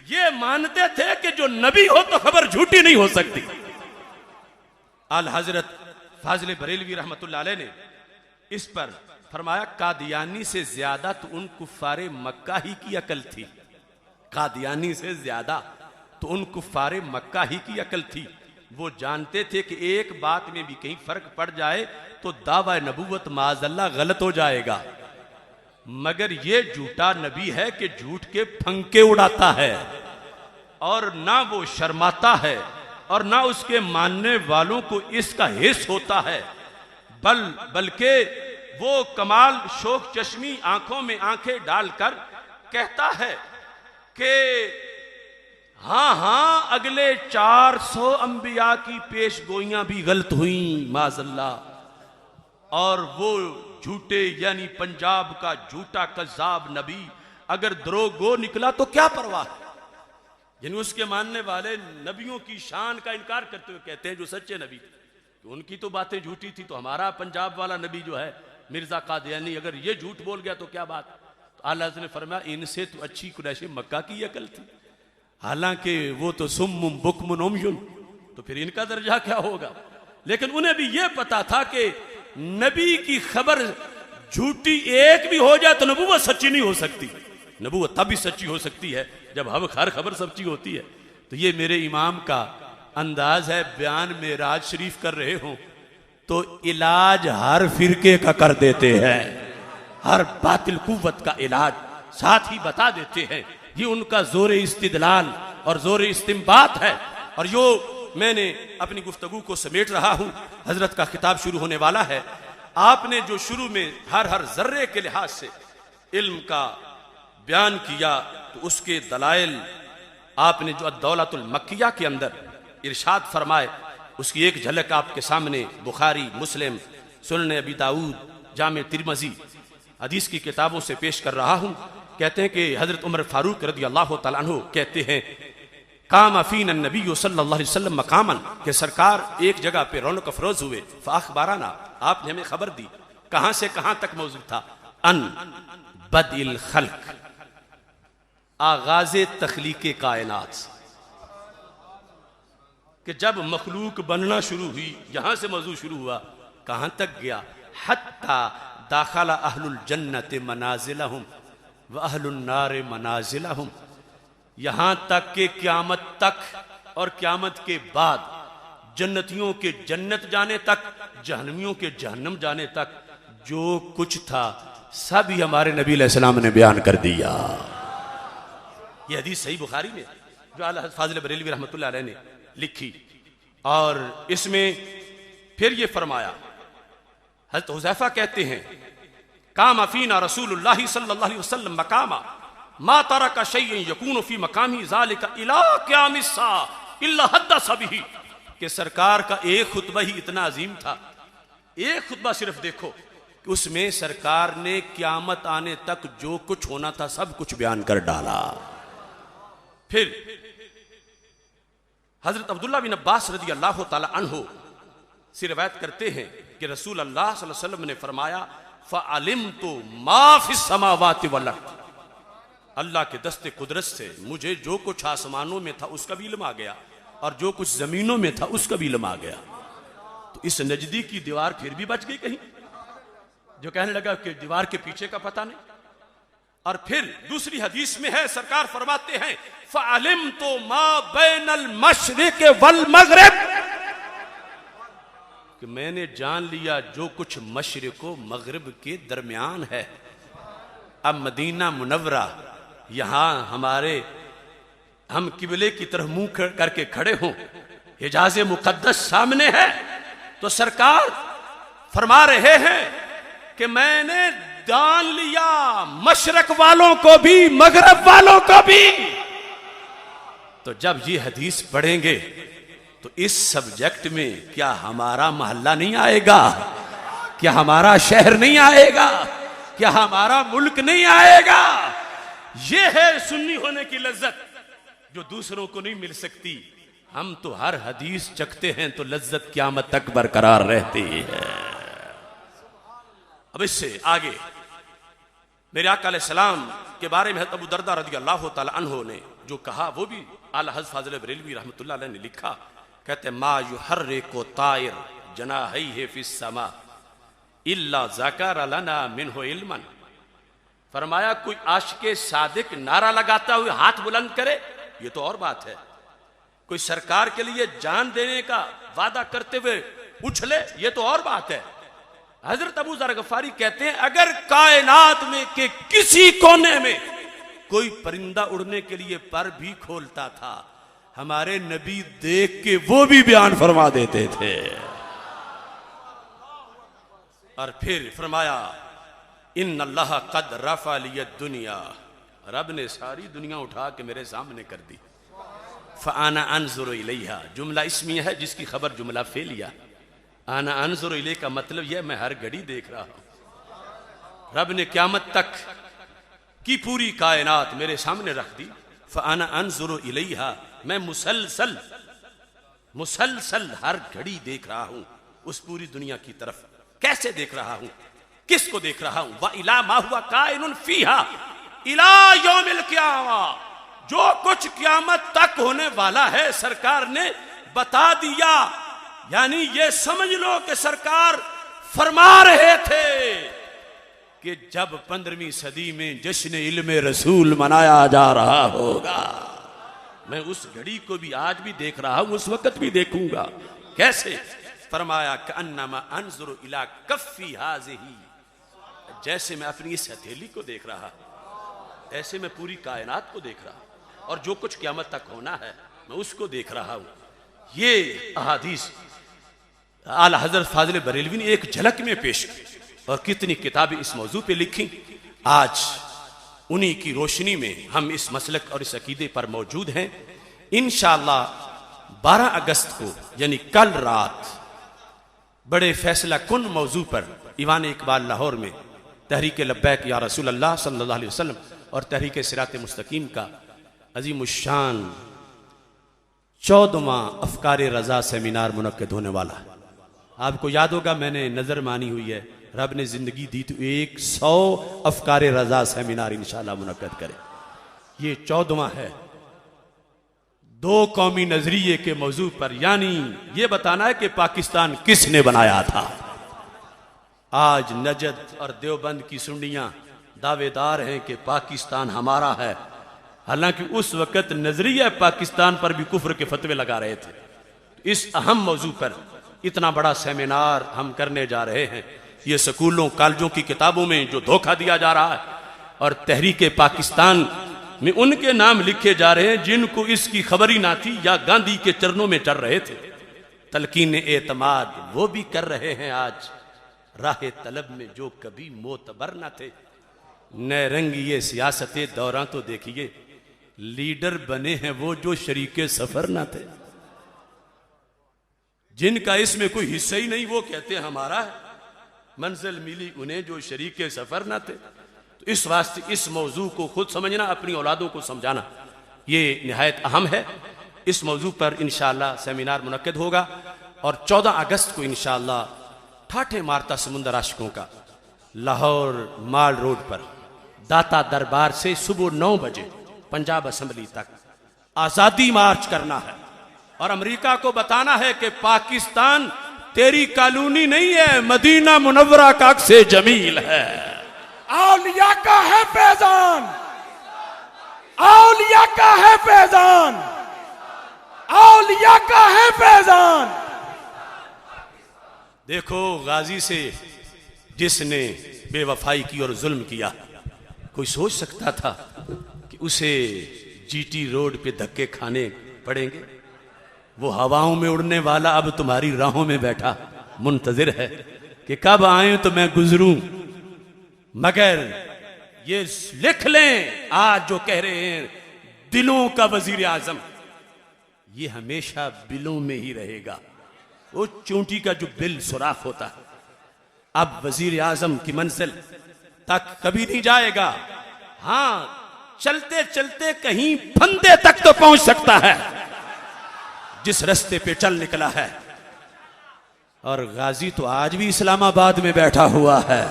ये मानते थे कि जो नबी हो तो खबर झूठी नहीं हो सकती। आला हजरत फाजिल बरेलवी रहमतुल्लाह अलैह ने इस पर फरमाया कादियानी से ज्यादा तो उन कुफ्फारे मक्का ही की अकल थी, कादियानी से ज्यादा तो उन कुफ्फारे मक्का ही की अकल थी। वो जानते थे कि एक बात में भी कहीं फर्क पड़ जाए तो दावा नबूवत माज़अल्लाह गलत हो जाएगा, मगर ये झूठा नबी है कि झूठ के फंके उड़ाता है, और ना वो शर्माता है और ना उसके मानने वालों को इसका हिस्स होता है, बल्कि वो कमाल शोक चश्मी आंखों में आंखें डालकर कहता है कि हाँ हाँ अगले 400 अंबिया की पेशगोइयां भी गलत हुई माज़अल्लाह, और वो झूठे यानी पंजाब का झूठा कज़्ज़ाब नबी अगर दरोगो निकला तो क्या परवाह है। यानी उसके मानने वाले नबियों की शान का इनकार करते हुए कहते हैं जो सच्चे नबी थे तो उनकी तो बातें झूठी थी, तो हमारा पंजाब वाला नबी जो है मिर्जा कादियानी अगर ये झूठ बोल गया तो क्या बात। तो आला हज़रत ने फरमाया इनसे तो अच्छी कुरैश मक्का की अकल थी, हालांकि वो तो सुम्मुम बुकमुन उम्युन, तो फिर इनका दर्जा क्या होगा। लेकिन उन्हें भी ये पता था कि नबी की खबर झूठी एक भी हो जाए तो नबूवत सच्ची नहीं हो सकती। नबूवत तभी सच्ची हो सकती है जब हर खबर सच्ची होती है। तो ये मेरे इमाम का अंदाज है, बयान मेराज शरीफ कर रहे हो तो इलाज हर फिरके का कर देते हैं, हर बातिल कुव्वत का इलाज साथ ही बता देते हैं। ये उनका जोर इस्तिदलाल और जोर इस्तिंबात है। और यो मैंने अपनी गुफ्तगू को समेट रहा हूं, हजरत का खिताब शुरू होने वाला है। आपने जो शुरू में हर जर्रे के लिहाज से इल्म का बयान किया तो उसके दलाइल आपने जो दौलतुल मक्किया के अंदर इरशाद फरमाए उसकी एक झलक आपके सामने बुखारी, मुस्लिम, सुनन अबी दाऊद, जामे तिरमिज़ी हदीस की किताबों से पेश कर रहा हूं। कहते हैं कि हजरत उमर फारूक रज़ी अल्लाह तआला अन्हु कहते हैं कामा फीना नबी सल्लल्लाहु अलैहि वसल्लम मकामन, के सरकार एक जगह पे रौनक अफरोज हुए, फ़अख़बरना, आपने हमें खबर दी। कहां से कहां तक मौजूद था, अन बदिल खल्क, आगाज़े तख्लीक़े कायनात, कि जब मखलूक बनना शुरू हुई यहां से मौजू शुरू हुआ, कहां तक गया, हत्ता दाखला अहलुल जन्नत मनाजिलहुम व अहलुन नार मनाजिलहुम, यहां तक के क़यामत तक और क़यामत के बाद जन्नतियों के जन्नत जाने तक, जहन्नमियों के जहन्नम जाने तक जो कुछ था सब ही हमारे नबी अलैहिस्सलाम ने बयान कर दिया। ये हदीस सही बुखारी में जो आला फाजिल बरेलवी रहमतुल्लाह अलैह ने लिखी। और इसमें फिर ये फरमाया, हज़रत हुज़ैफा कहते हैं कामा फीना रसूलुल्लाह सल्लल्लाहु अलैहि वसल्लम मकामा मा तरका शैयन यकूनु फी मकामी ज़ालिका इला क़यामिस सा इल्ला हद्दस बिही, कि सरकार का एक खुतबा ही इतना अजीम था, एक खुतबा सिर्फ देखो कि उसमें सरकार ने क़यामत आने तक जो कुछ होना था सब कुछ बयान कर डाला। फिर हजरत अब्दुल्ला बिन अब्बास रज़ी अल्लाह ताला अन्हु से रिवायत करते हैं कि रसूल अल्लाह सल्लल्लाहु अलैहि वसल्लम ने फरमाया, फ़अलिमतु मा फ़िस समावाति वल अर्द, अल्लाह के दस्ते कुदरत से मुझे जो कुछ आसमानों में था उसका भी इल्म आ गया और जो कुछ जमीनों में था उसका भी इल्म आ गया। तो इस नजदी की दीवार फिर भी बच गई कहीं, जो कहने लगा कि दीवार के पीछे का पता नहीं। और फिर दूसरी हदीस में है, सरकार फरमाते हैं, फ़अलिमतु मा बैनल मशरिक़ वल मग़रिब, कि मैंने जान लिया जो कुछ मशरिक़ व मग़रिब के दरमियान है। अब मदीना मुनव्वरा, यहां हम किबले की तरफ मुंह करके खड़े हों, हिजाज़े मुक़द्दस सामने है, तो सरकार फरमा रहे हैं कि मैंने जान लिया मशरक वालों को भी मगरब वालों को भी। तो जब ये हदीस पढ़ेंगे तो इस सब्जेक्ट में क्या हमारा मोहल्ला नहीं आएगा? क्या हमारा शहर नहीं आएगा? क्या हमारा मुल्क नहीं आएगा? ये है सुन्नी होने की लज्जत जो दूसरों को नहीं मिल सकती। हम तो हर हदीस चखते हैं तो लज्जत क़यामत तक बरकरार रहती है। अब इससे आगे मेरे आका अलैहिस्सलाम के बारे में अबू दरदा रज़ी अल्लाह ताला अन्हु ने जो कहा वो भी आला हज़रत फाज़िल बरेलवी रहमतुल्लाह अलैह ने लिखा। कहते मा युहर्रिकु ताइर जनाहिही फिस समा इल्ला ज़करा लना मिन्हु इल्मन। फरमाया कोई आशिक़े सादिक नारा लगाता हुए हाथ बुलंद करे ये तो और बात है, कोई सरकार के लिए जान देने का वादा करते हुए उछले ये तो और बात है। हजरत अबू ज़र गफ़ारी कहते हैं अगर कायनात में के किसी कोने में कोई परिंदा उड़ने के लिए पर भी खोलता था, हमारे नबी देख के वो भी बयान फरमा देते थे। और फिर फरमाया इन्नल्लाह कद रफ़ा लियद दुनिया, रब ने सारी दुनिया उठा के मेरे सामने कर दी। फ़अना अनज़ुरु इलैहा, जुमला इसमिया है जिसकी खबर जुमला फ़ेलिया। आना अनज़ुरु इलैह का मतलब यह मैं हर घड़ी देख रहा हूं। रब ने क़यामत तक की पूरी कायनात मेरे सामने रख दी। फ़अना अनज़ुरु इलैहा, मैं मुसलसल हर घड़ी देख रहा हूं उस पूरी दुनिया की तरफ। कैसे देख रहा हूं, किसको देख रहा हूं? व इला मा हुवा काइनुन फीहा इला यौमिल क़ियामा, जो कुछ क़यामत तक होने वाला है सरकार ने बता दिया। यानी ये समझ लो कि सरकार फरमा रहे थे कि जब 15वीं सदी में जश्न इल्मे रसूल मनाया जा रहा होगा, मैं उस घड़ी को भी आज भी देख रहा हूं, उस वक्त भी देखूंगा। कैसे? फरमाया कअन्नमा अनज़ुरु इला कफ़्फ़ी हाज़िही, जैसे मैं अपनी इस हथेली को देख रहा, ऐसे मैं पूरी कायनात को देख रहा और जो कुछ क़यामत तक होना है मैं उसको देख रहा हूं। ये अहादीस आला हज़रत फाज़िल बरेलवी ने एक झलक में पेश की और कितनी किताबें इस मौजू पे लिखी। आज उन्हीं की रोशनी में हम इस मसलक और इस अकीदे पर मौजूद हैं। इंशाअल्लाह 12 अगस्त को यानी कल रात बड़े फैसला कुन मौजू पर ईवान इकबाल लाहौर में तहरीक लब्बैक या रसूल अल्लाह सल्लल्लाहु अलैहि वसल्लम और तहरीक सिरात मुस्तकीम का अजीमुश्शान 14वां अफ़कार रज़ा सेमिनार मुनक्किद होने वाला है। आपको याद होगा मैंने नजर मानी हुई है, रब ने जिंदगी दी तो 100 अफ़कार रज़ा सेमिनार इंशाअल्लाह मुनक्किद करे। ये 14वां है। 2 कौमी नजरिए के मौजू पर, यानी ये बताना है कि पाकिस्तान किसने बनाया था। आज नजद और देवबंद की सुन्नियां दावेदार हैं कि पाकिस्तान हमारा है, हालांकि उस वक्त नजरिया पाकिस्तान पर भी कुफ्र के फतवे लगा रहे थे। इस अहम मौजू पर इतना बड़ा सेमिनार हम करने जा रहे हैं। ये स्कूलों कॉलेजों की किताबों में जो धोखा दिया जा रहा है और तहरीक पाकिस्तान में उनके नाम लिखे जा रहे हैं जिनको इसकी खबर ही ना थी या गांधी के चरणों में चल रहे थे। तलकीन एतमाद वो भी कर रहे हैं आज, राह तलब में जो कभी मोतबर न थे। नए रंग ये सियासत दौरान तो देखिए, लीडर बने हैं वो जो शरीके सफर ना थे, जिनका इसमें कोई हिस्सा ही नहीं, वो कहते हैं हमारा है। मंजिल मिली उन्हें जो शरीके सफर ना थे। तो इस वास्ते इस मौजू को खुद समझना, अपनी औलादों को समझाना ये निहायत अहम है। इस मौजू पर इंशाअल्लाह सेमिनार मुनक्किद होगा और 14 अगस्त को इंशाअल्लाह ठाठे मारता समुंदर आशिकों का लाहौर माल रोड पर दाता दरबार से सुबह 9 बजे पंजाब असेंबली तक आजादी मार्च करना है और अमेरिका को बताना है कि पाकिस्तान तेरी कॉलोनी नहीं है, मदीना मुनव्वरा का अक्से जमील है। औलिया का है फैजान, औलिया का है फैजान, औलिया का है फैजान। देखो गाजी से जिसने बेवफाई की और जुल्म किया, कोई सोच सकता था कि उसे जीटी रोड पे धक्के खाने पड़ेंगे? वो हवाओं में उड़ने वाला अब तुम्हारी राहों में बैठा मुंतजिर है कि कब आए तो मैं गुजरूं। मगर ये लिख लें, आज जो कह रहे हैं दिलों का वजीर आजम, ये हमेशा बिलों में ही रहेगा। वो चूंटी का जो बिल सुराख होता है अब वजीर आजम की मंजिल तक कभी नहीं जाएगा। हां, चलते चलते कहीं फंदे तक तो पहुंच सकता है जिस रास्ते पे चल निकला है। और गाजी तो आज भी इस्लामाबाद में बैठा हुआ है।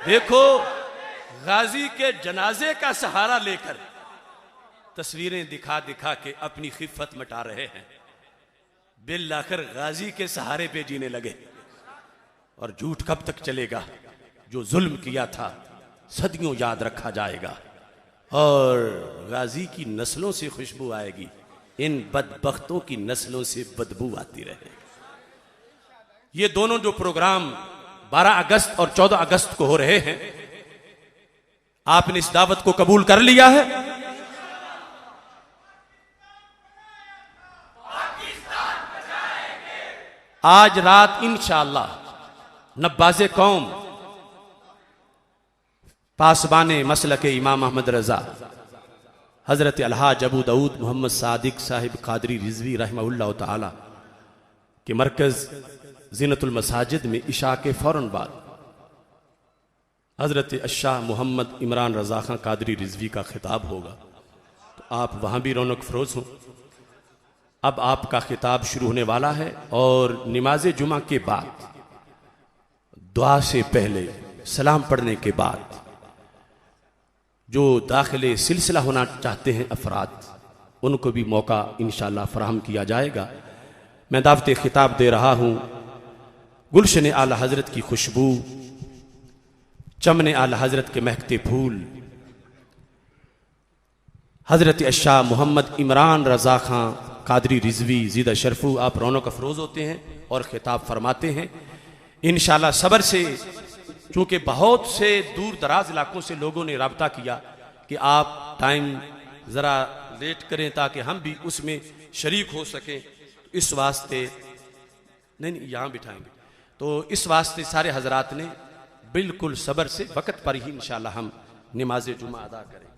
देखो गाजी के जनाजे का सहारा लेकर तस्वीरें दिखा दिखा के अपनी खिफत मिटा रहे हैं। बिल लाकर गाजी के सहारे पे जीने लगे। और झूठ कब तक चलेगा? जो जुल्म किया था सदियों याद रखा जाएगा और गाजी की नस्लों से खुशबू आएगी, इन बदबख्तों की नस्लों से बदबू आती रहेगी। ये दोनों जो प्रोग्राम 12 अगस्त और 14 अगस्त को हो रहे हैं, आपने इस दावत को कबूल कर लिया है? आज रात इंशाअल्लाह नब्बाज़े कौम पासबाने मसलक इमाम अहमद रजा हजरत अलहाज अबू दाऊद मोहम्मद सादिक साहिब कादरी रिजवी रहमहुल्लाह ताला के मरकज ज़ीनतुल मसाजिद में इशा के फौरन बाद हजरत अशाह मोहम्मद इमरान रजा खां कादरी रिजवी का खिताब होगा। तो आप वहां भी रौनक फरोज हों। अब आपका खिताब शुरू होने वाला है और नमाज जुमा के बाद, दुआ से पहले, सलाम पढ़ने के बाद जो दाखिले सिलसिला होना चाहते हैं अफराद, उनको भी मौका इंशाअल्लाह फराहम किया जाएगा। मैं दावत खिताब दे रहा हूँ गुलशन आला हजरत की खुशबू, चमन आला हजरत के महकते फूल, हजरत अशाह मोहम्मद इमरान रजा खां कादरी रिजवी ज़ीदा शरफू, आप रौनक अफरोज होते हैं और खिताब फरमाते हैं इंशाअल्लाह सब्र से। चूँकि बहुत से दूर दराज इलाकों से लोगों ने रब्ता किया कि आप टाइम ज़रा लेट करें ताकि हम भी उसमें शरीक हो सकें, तो इस वास्ते नहीं यहाँ बिठाएंगे, तो इस वास्ते सारे हजरात ने बिल्कुल सब्र से वक़्त पर ही इंशाअल्लाह हम नमाज जुमा अदा करें।